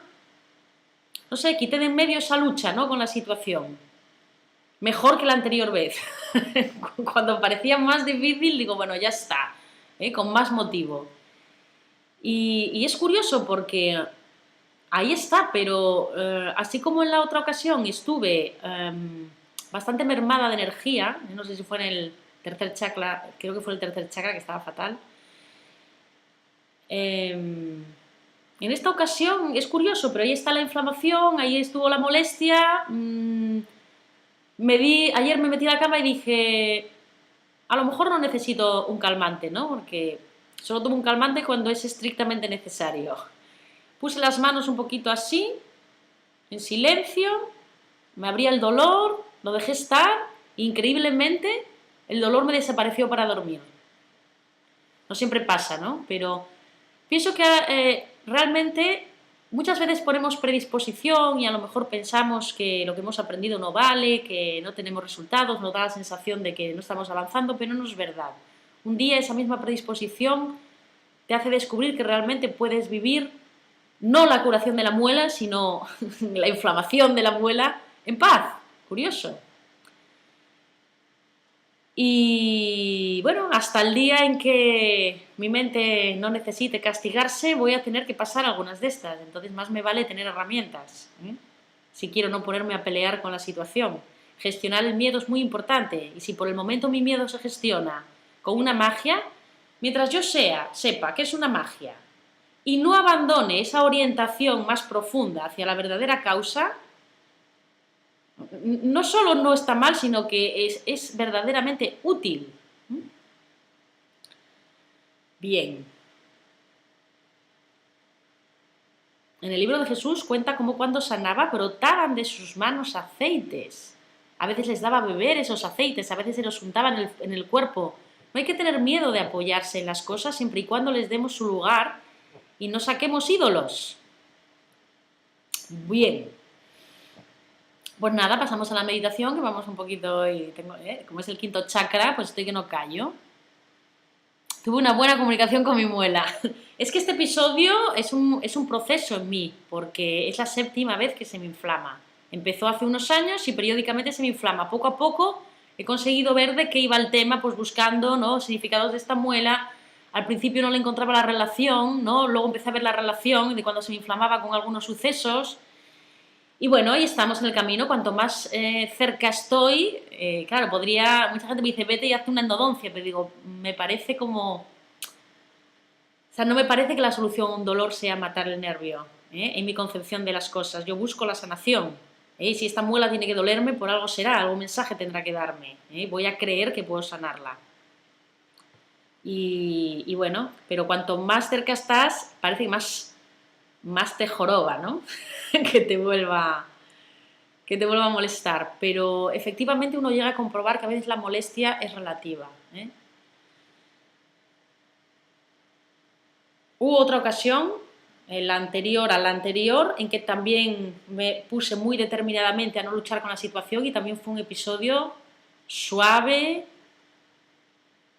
no sé, quité de en medio esa lucha, ¿no? Con la situación. Mejor que la anterior vez. Cuando parecía más difícil, digo, bueno, ya está, con más motivo. Y es curioso porque ahí está, pero así como en la otra ocasión estuve bastante mermada de energía, no sé si fue en el tercer chakra, creo que fue el tercer chakra que estaba fatal. En esta ocasión es curioso, pero ahí está la inflamación, ahí estuvo la molestia. Ayer me metí a la cama y dije, a lo mejor no necesito un calmante, ¿no? Porque solo tomo un calmante cuando es estrictamente necesario. Puse las manos un poquito así, en silencio, me abría el dolor, lo dejé estar, e increíblemente el dolor me desapareció para dormir. No siempre pasa, ¿no? Pero pienso que realmente muchas veces ponemos predisposición y a lo mejor pensamos que lo que hemos aprendido no vale, que no tenemos resultados, nos da la sensación de que no estamos avanzando, pero no es verdad. Un día esa misma predisposición te hace descubrir que realmente puedes vivir no la curación de la muela, sino la inflamación de la muela en paz. Curioso. Y bueno, hasta el día en que mi mente no necesite castigarse, voy a tener que pasar algunas de estas. Entonces más me vale tener herramientas, si quiero no ponerme a pelear con la situación. Gestionar el miedo es muy importante y si por el momento mi miedo se gestiona con una magia, Mientras yo sepa que es una magia y no abandone esa orientación más profunda hacia la verdadera causa, no solo no está mal, sino que es verdaderamente útil. Bien. En el libro de Jesús cuenta cómo cuando sanaba brotaban de sus manos aceites. A veces les daba a beber esos aceites, a veces se los untaban en el cuerpo. No hay que tener miedo de apoyarse en las cosas siempre y cuando les demos su lugar y no saquemos ídolos. Bien. Pues nada, pasamos a la meditación, que vamos un poquito, y como es el quinto chakra, pues estoy que no callo. Tuve una buena comunicación con mi muela. Es que este episodio es un proceso en mí, porque es la 7ª vez que se me inflama. Empezó hace unos años y periódicamente se me inflama. Poco a poco he conseguido ver de qué iba el tema, pues buscando, ¿no?, significados de esta muela. Al principio no le encontraba la relación, ¿no? Luego empecé a ver la relación de cuando se me inflamaba con algunos sucesos. Y bueno, ahí estamos en el camino. Cuanto más cerca estoy, claro, mucha gente me dice, vete y hazte una endodoncia, pero digo, me parece como... O sea, no me parece que la solución a un dolor sea matar el nervio, en mi concepción de las cosas. Yo busco la sanación. Si esta muela tiene que dolerme, por algo será, algún mensaje tendrá que darme. Voy a creer que puedo sanarla. Y bueno, pero cuanto más cerca estás, parece que más te joroba, ¿no? que te vuelva a molestar, pero efectivamente uno llega a comprobar que a veces la molestia es relativa. Hubo otra ocasión, a la anterior, en que también me puse muy determinadamente a no luchar con la situación y también fue un episodio suave,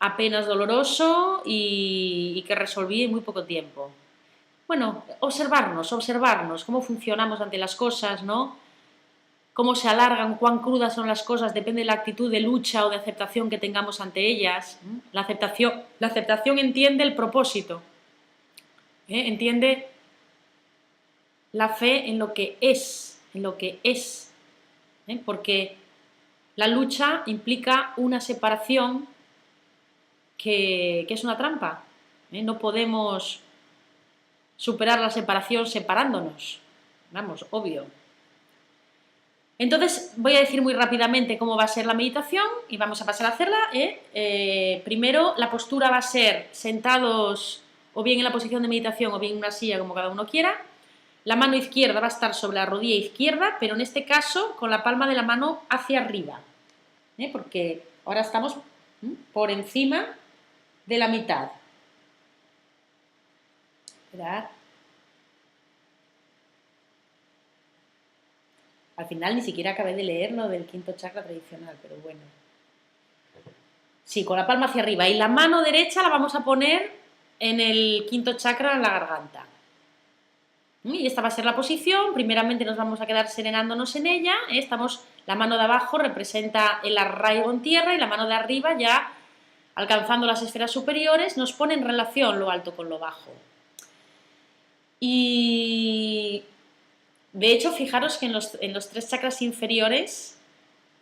apenas doloroso y que resolví en muy poco tiempo. Bueno, observarnos, cómo funcionamos ante las cosas, ¿no? Cómo se alargan, cuán crudas son las cosas, depende de la actitud de lucha o de aceptación que tengamos ante ellas. La aceptación entiende el propósito, entiende la fe en lo que es, porque la lucha implica una separación que es una trampa. No podemos superar la separación separándonos, vamos, obvio. Entonces voy a decir muy rápidamente cómo va a ser la meditación y vamos a pasar a hacerla. Primero, la postura va a ser sentados o bien en la posición de meditación o bien en una silla, como cada uno quiera. La mano izquierda va a estar sobre la rodilla izquierda, pero en este caso con la palma de la mano hacia arriba, porque ahora estamos por encima de la mitad. Esperad. Al final ni siquiera acabé de leer lo del quinto chakra tradicional, pero bueno. Sí, con la palma hacia arriba. Y la mano derecha la vamos a poner en el quinto chakra, en la garganta. Y esta va a ser la posición. Primeramente nos vamos a quedar serenándonos en ella. La mano de abajo representa el arraigo en tierra y la mano de arriba, ya alcanzando las esferas superiores, nos pone en relación lo alto con lo bajo. Y de hecho, fijaros que en los 3 chakras inferiores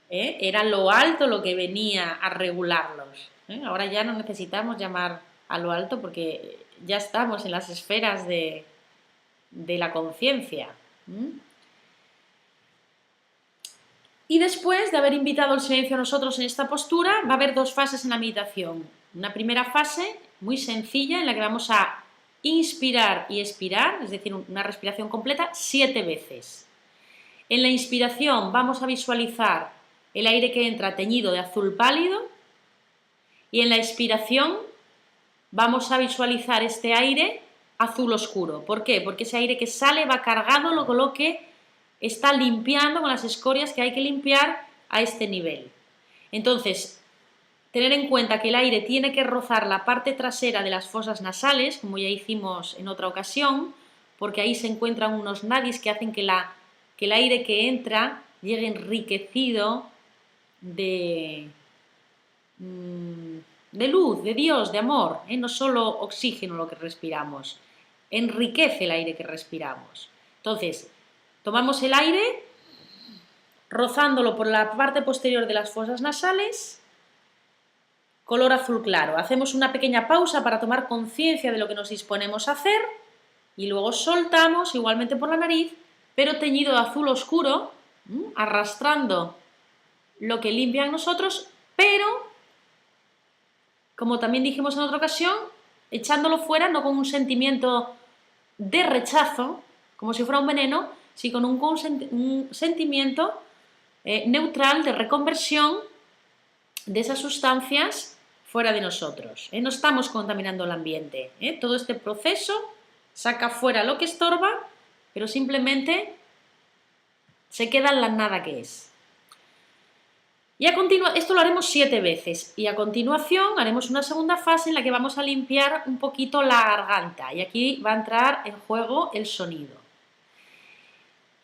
era lo alto lo que venía a regularlos. Ahora ya no necesitamos llamar a lo alto porque ya estamos en las esferas de la conciencia. Y después de haber invitado el silencio a nosotros en esta postura, va a haber 2 fases en la meditación. Una primera fase muy sencilla en la que vamos a inspirar y expirar, es decir, una respiración completa 7 veces. En la inspiración vamos a visualizar el aire que entra teñido de azul pálido y en la expiración vamos a visualizar este aire azul oscuro. ¿Por qué? Porque ese aire que sale va cargado con lo que está limpiando, con las escorias que hay que limpiar a este nivel. Entonces, tener en cuenta que el aire tiene que rozar la parte trasera de las fosas nasales, como ya hicimos en otra ocasión, porque ahí se encuentran unos nadis que hacen que el aire que entra llegue enriquecido de luz, de Dios, de amor, no solo oxígeno lo que respiramos, enriquece el aire que respiramos. Entonces, tomamos el aire, rozándolo por la parte posterior de las fosas nasales, color azul claro. Hacemos una pequeña pausa para tomar conciencia de lo que nos disponemos a hacer y luego soltamos igualmente por la nariz, pero teñido de azul oscuro, arrastrando lo que limpia en nosotros, pero, como también dijimos en otra ocasión, echándolo fuera no con un sentimiento de rechazo, como si fuera un veneno, sino con un sentimiento neutral de reconversión de esas sustancias fuera de nosotros. No estamos contaminando el ambiente. Todo este proceso saca fuera lo que estorba, pero simplemente se queda en la nada que es. Y esto lo haremos 7 veces y a continuación haremos una segunda fase en la que vamos a limpiar un poquito la garganta y aquí va a entrar en juego el sonido.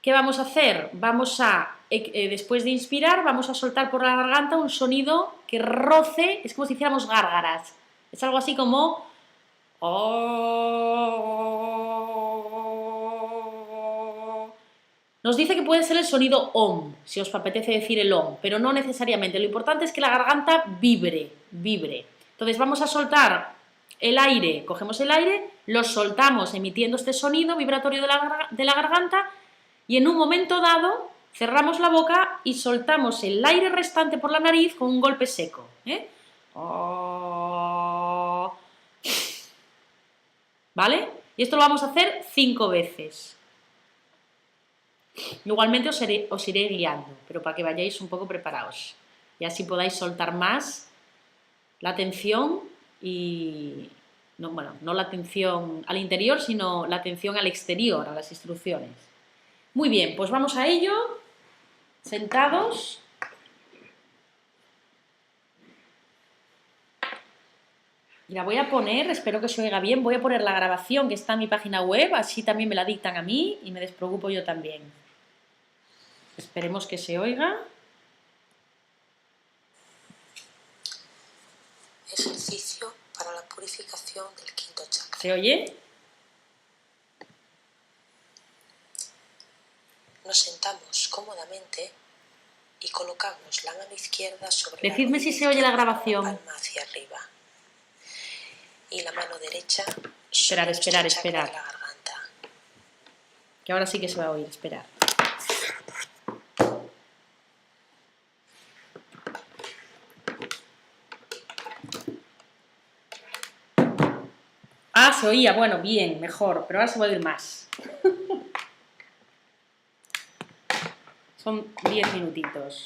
¿Qué vamos a hacer? Vamos a, después de inspirar, vamos a soltar por la garganta un sonido que roce, es como si hiciéramos gárgaras. Es algo así como... Nos dice que puede ser el sonido OM, si os apetece decir el OM, pero no necesariamente. Lo importante es que la garganta vibre. Entonces vamos a soltar el aire, cogemos el aire, lo soltamos emitiendo este sonido vibratorio de la garganta y en un momento dado cerramos la boca y soltamos el aire restante por la nariz con un golpe seco. ¿Vale? Y esto lo vamos a hacer 5 veces. Igualmente os iré guiando, pero para que vayáis un poco preparados y así podáis soltar más la atención y... No, bueno, no la atención al interior, sino la atención al exterior, a las instrucciones. Muy bien, pues vamos a ello, sentados. Y la voy a poner, espero que se oiga bien, voy a poner la grabación que está en mi página web, así también me la dictan a mí y me despreocupo yo también. Esperemos que se oiga. Ejercicio para la purificación del quinto chakra. ¿Se oye? Nos sentamos cómodamente y colocamos la mano izquierda sobre Decidme si se oye la grabación. la palma hacia arriba y la mano derecha sobre esperar. La garganta. Que ahora sí que se va a oír, esperar. Ah, se oía, bueno, bien, mejor, pero ahora se va a oír más. Son 10 minutitos.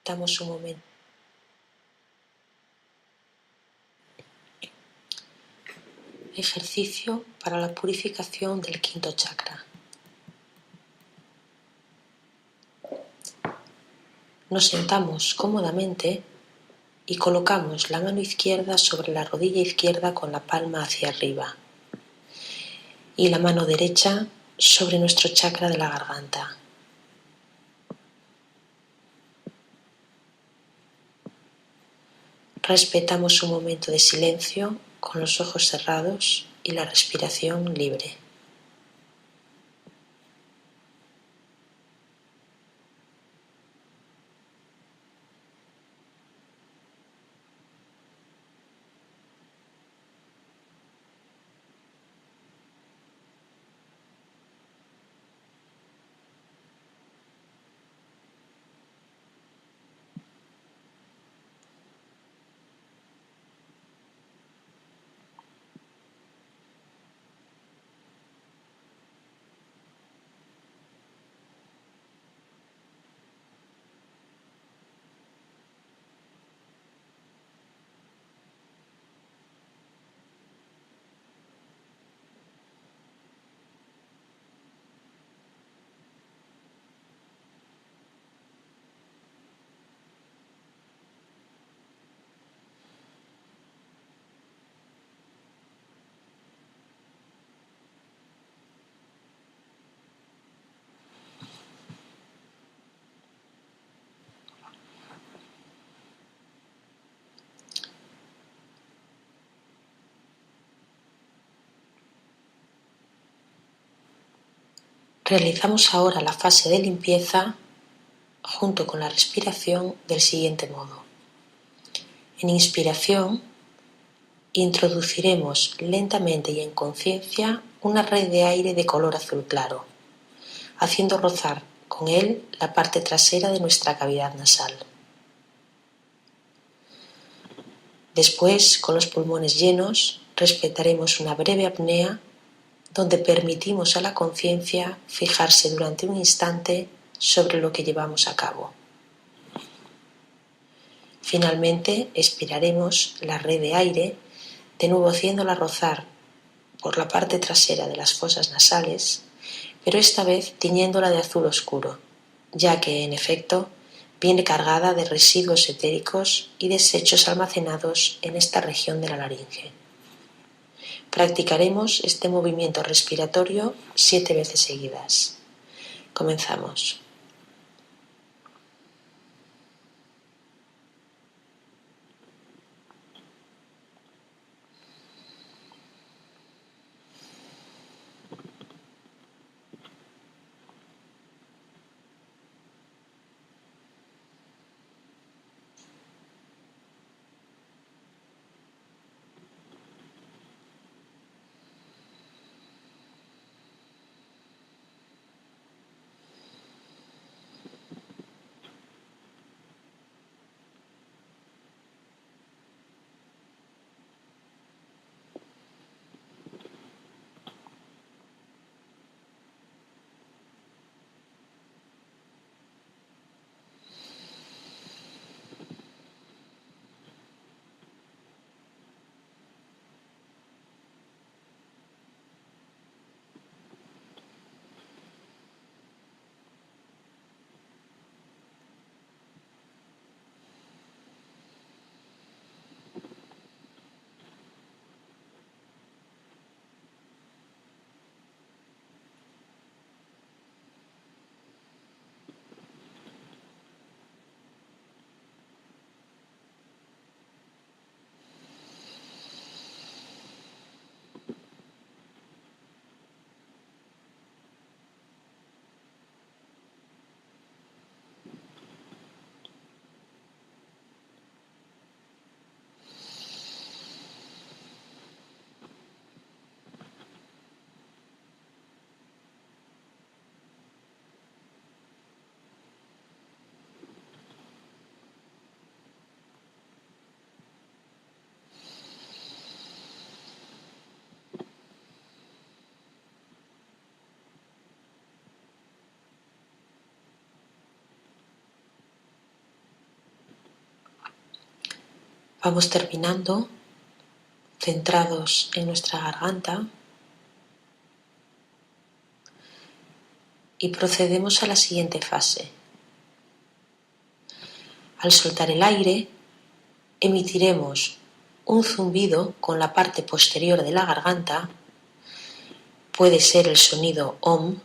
Damos un momento. Ejercicio para la purificación del quinto chakra. Nos sentamos cómodamente y colocamos la mano izquierda sobre la rodilla izquierda con la palma hacia arriba y la mano derecha sobre nuestro chakra de la garganta. Respetamos un momento de silencio con los ojos cerrados y la respiración libre. Realizamos ahora la fase de limpieza junto con la respiración del siguiente modo. En inspiración, introduciremos lentamente y en conciencia una red de aire de color azul claro, haciendo rozar con él la parte trasera de nuestra cavidad nasal. Después, con los pulmones llenos, respetaremos una breve apnea donde permitimos a la conciencia fijarse durante un instante sobre lo que llevamos a cabo. Finalmente, expiraremos la red de aire, de nuevo haciéndola rozar por la parte trasera de las fosas nasales, pero esta vez tiñéndola de azul oscuro, ya que, en efecto, viene cargada de residuos etéricos y desechos almacenados en esta región de la laringe. Practicaremos este movimiento respiratorio 7 veces seguidas. Comenzamos. Vamos terminando, centrados en nuestra garganta, y procedemos a la siguiente fase. Al soltar el aire, emitiremos un zumbido con la parte posterior de la garganta, puede ser el sonido OM,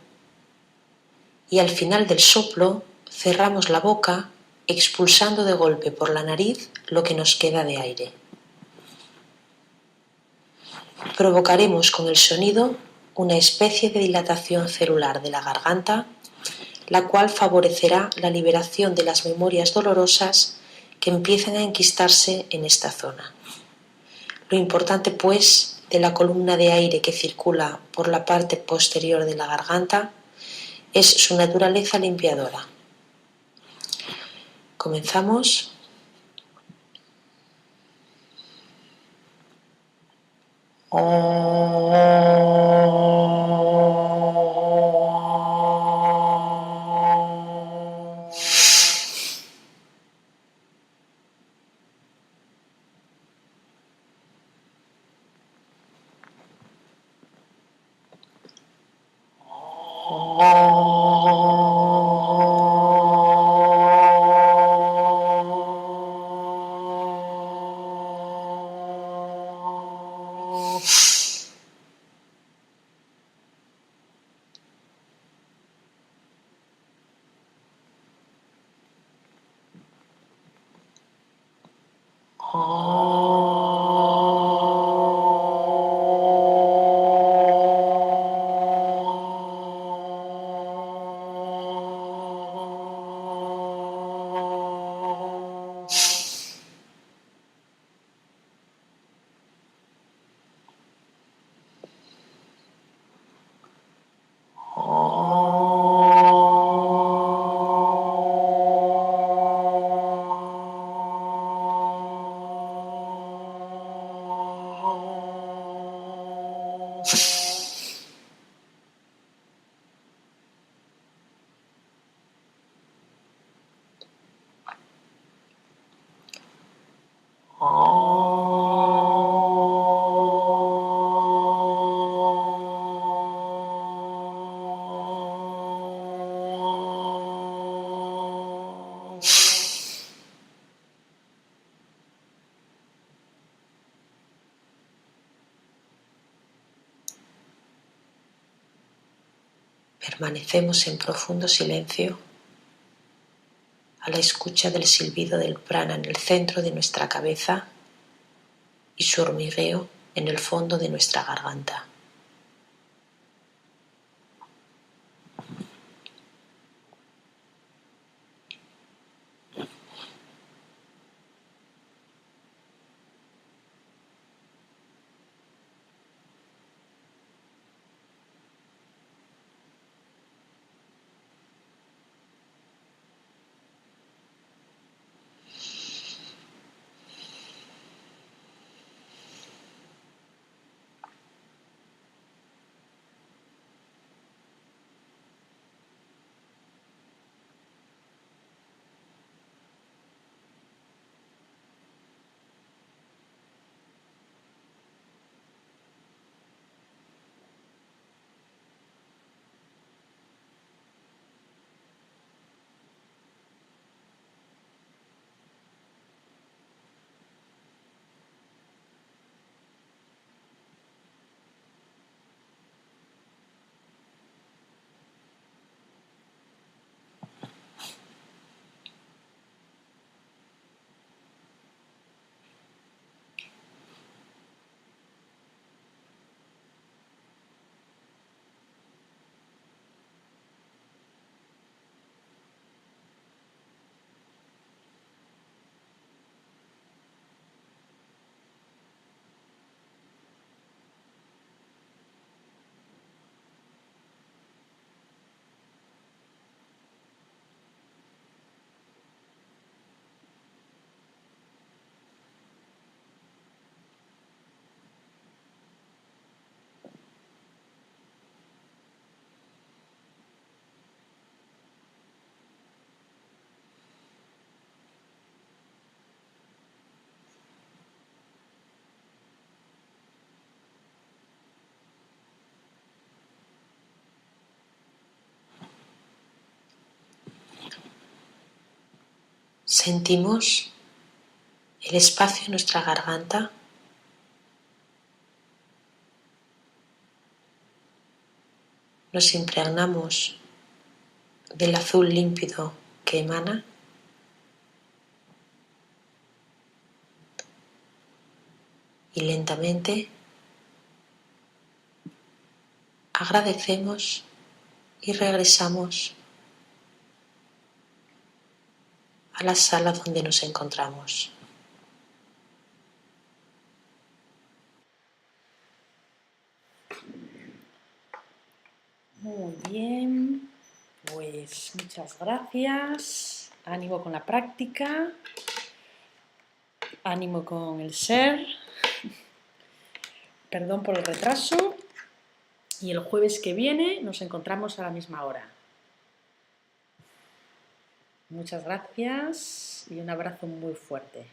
y al final del soplo cerramos la boca expulsando de golpe por la nariz lo que nos queda de aire. Provocaremos con el sonido una especie de dilatación celular de la garganta, la cual favorecerá la liberación de las memorias dolorosas que empiezan a enquistarse en esta zona. Lo importante, pues, de la columna de aire que circula por la parte posterior de la garganta es su naturaleza limpiadora. Comenzamos. Permanecemos en profundo silencio a la escucha del silbido del prana en el centro de nuestra cabeza y su hormigueo en el fondo de nuestra garganta. Sentimos el espacio en nuestra garganta. Nos impregnamos del azul límpido que emana y lentamente agradecemos y regresamos a la sala donde nos encontramos. Muy bien, pues muchas gracias. Ánimo con la práctica, ánimo con el ser. Perdón por el retraso. Y el jueves que viene nos encontramos a la misma hora. Muchas gracias y un abrazo muy fuerte.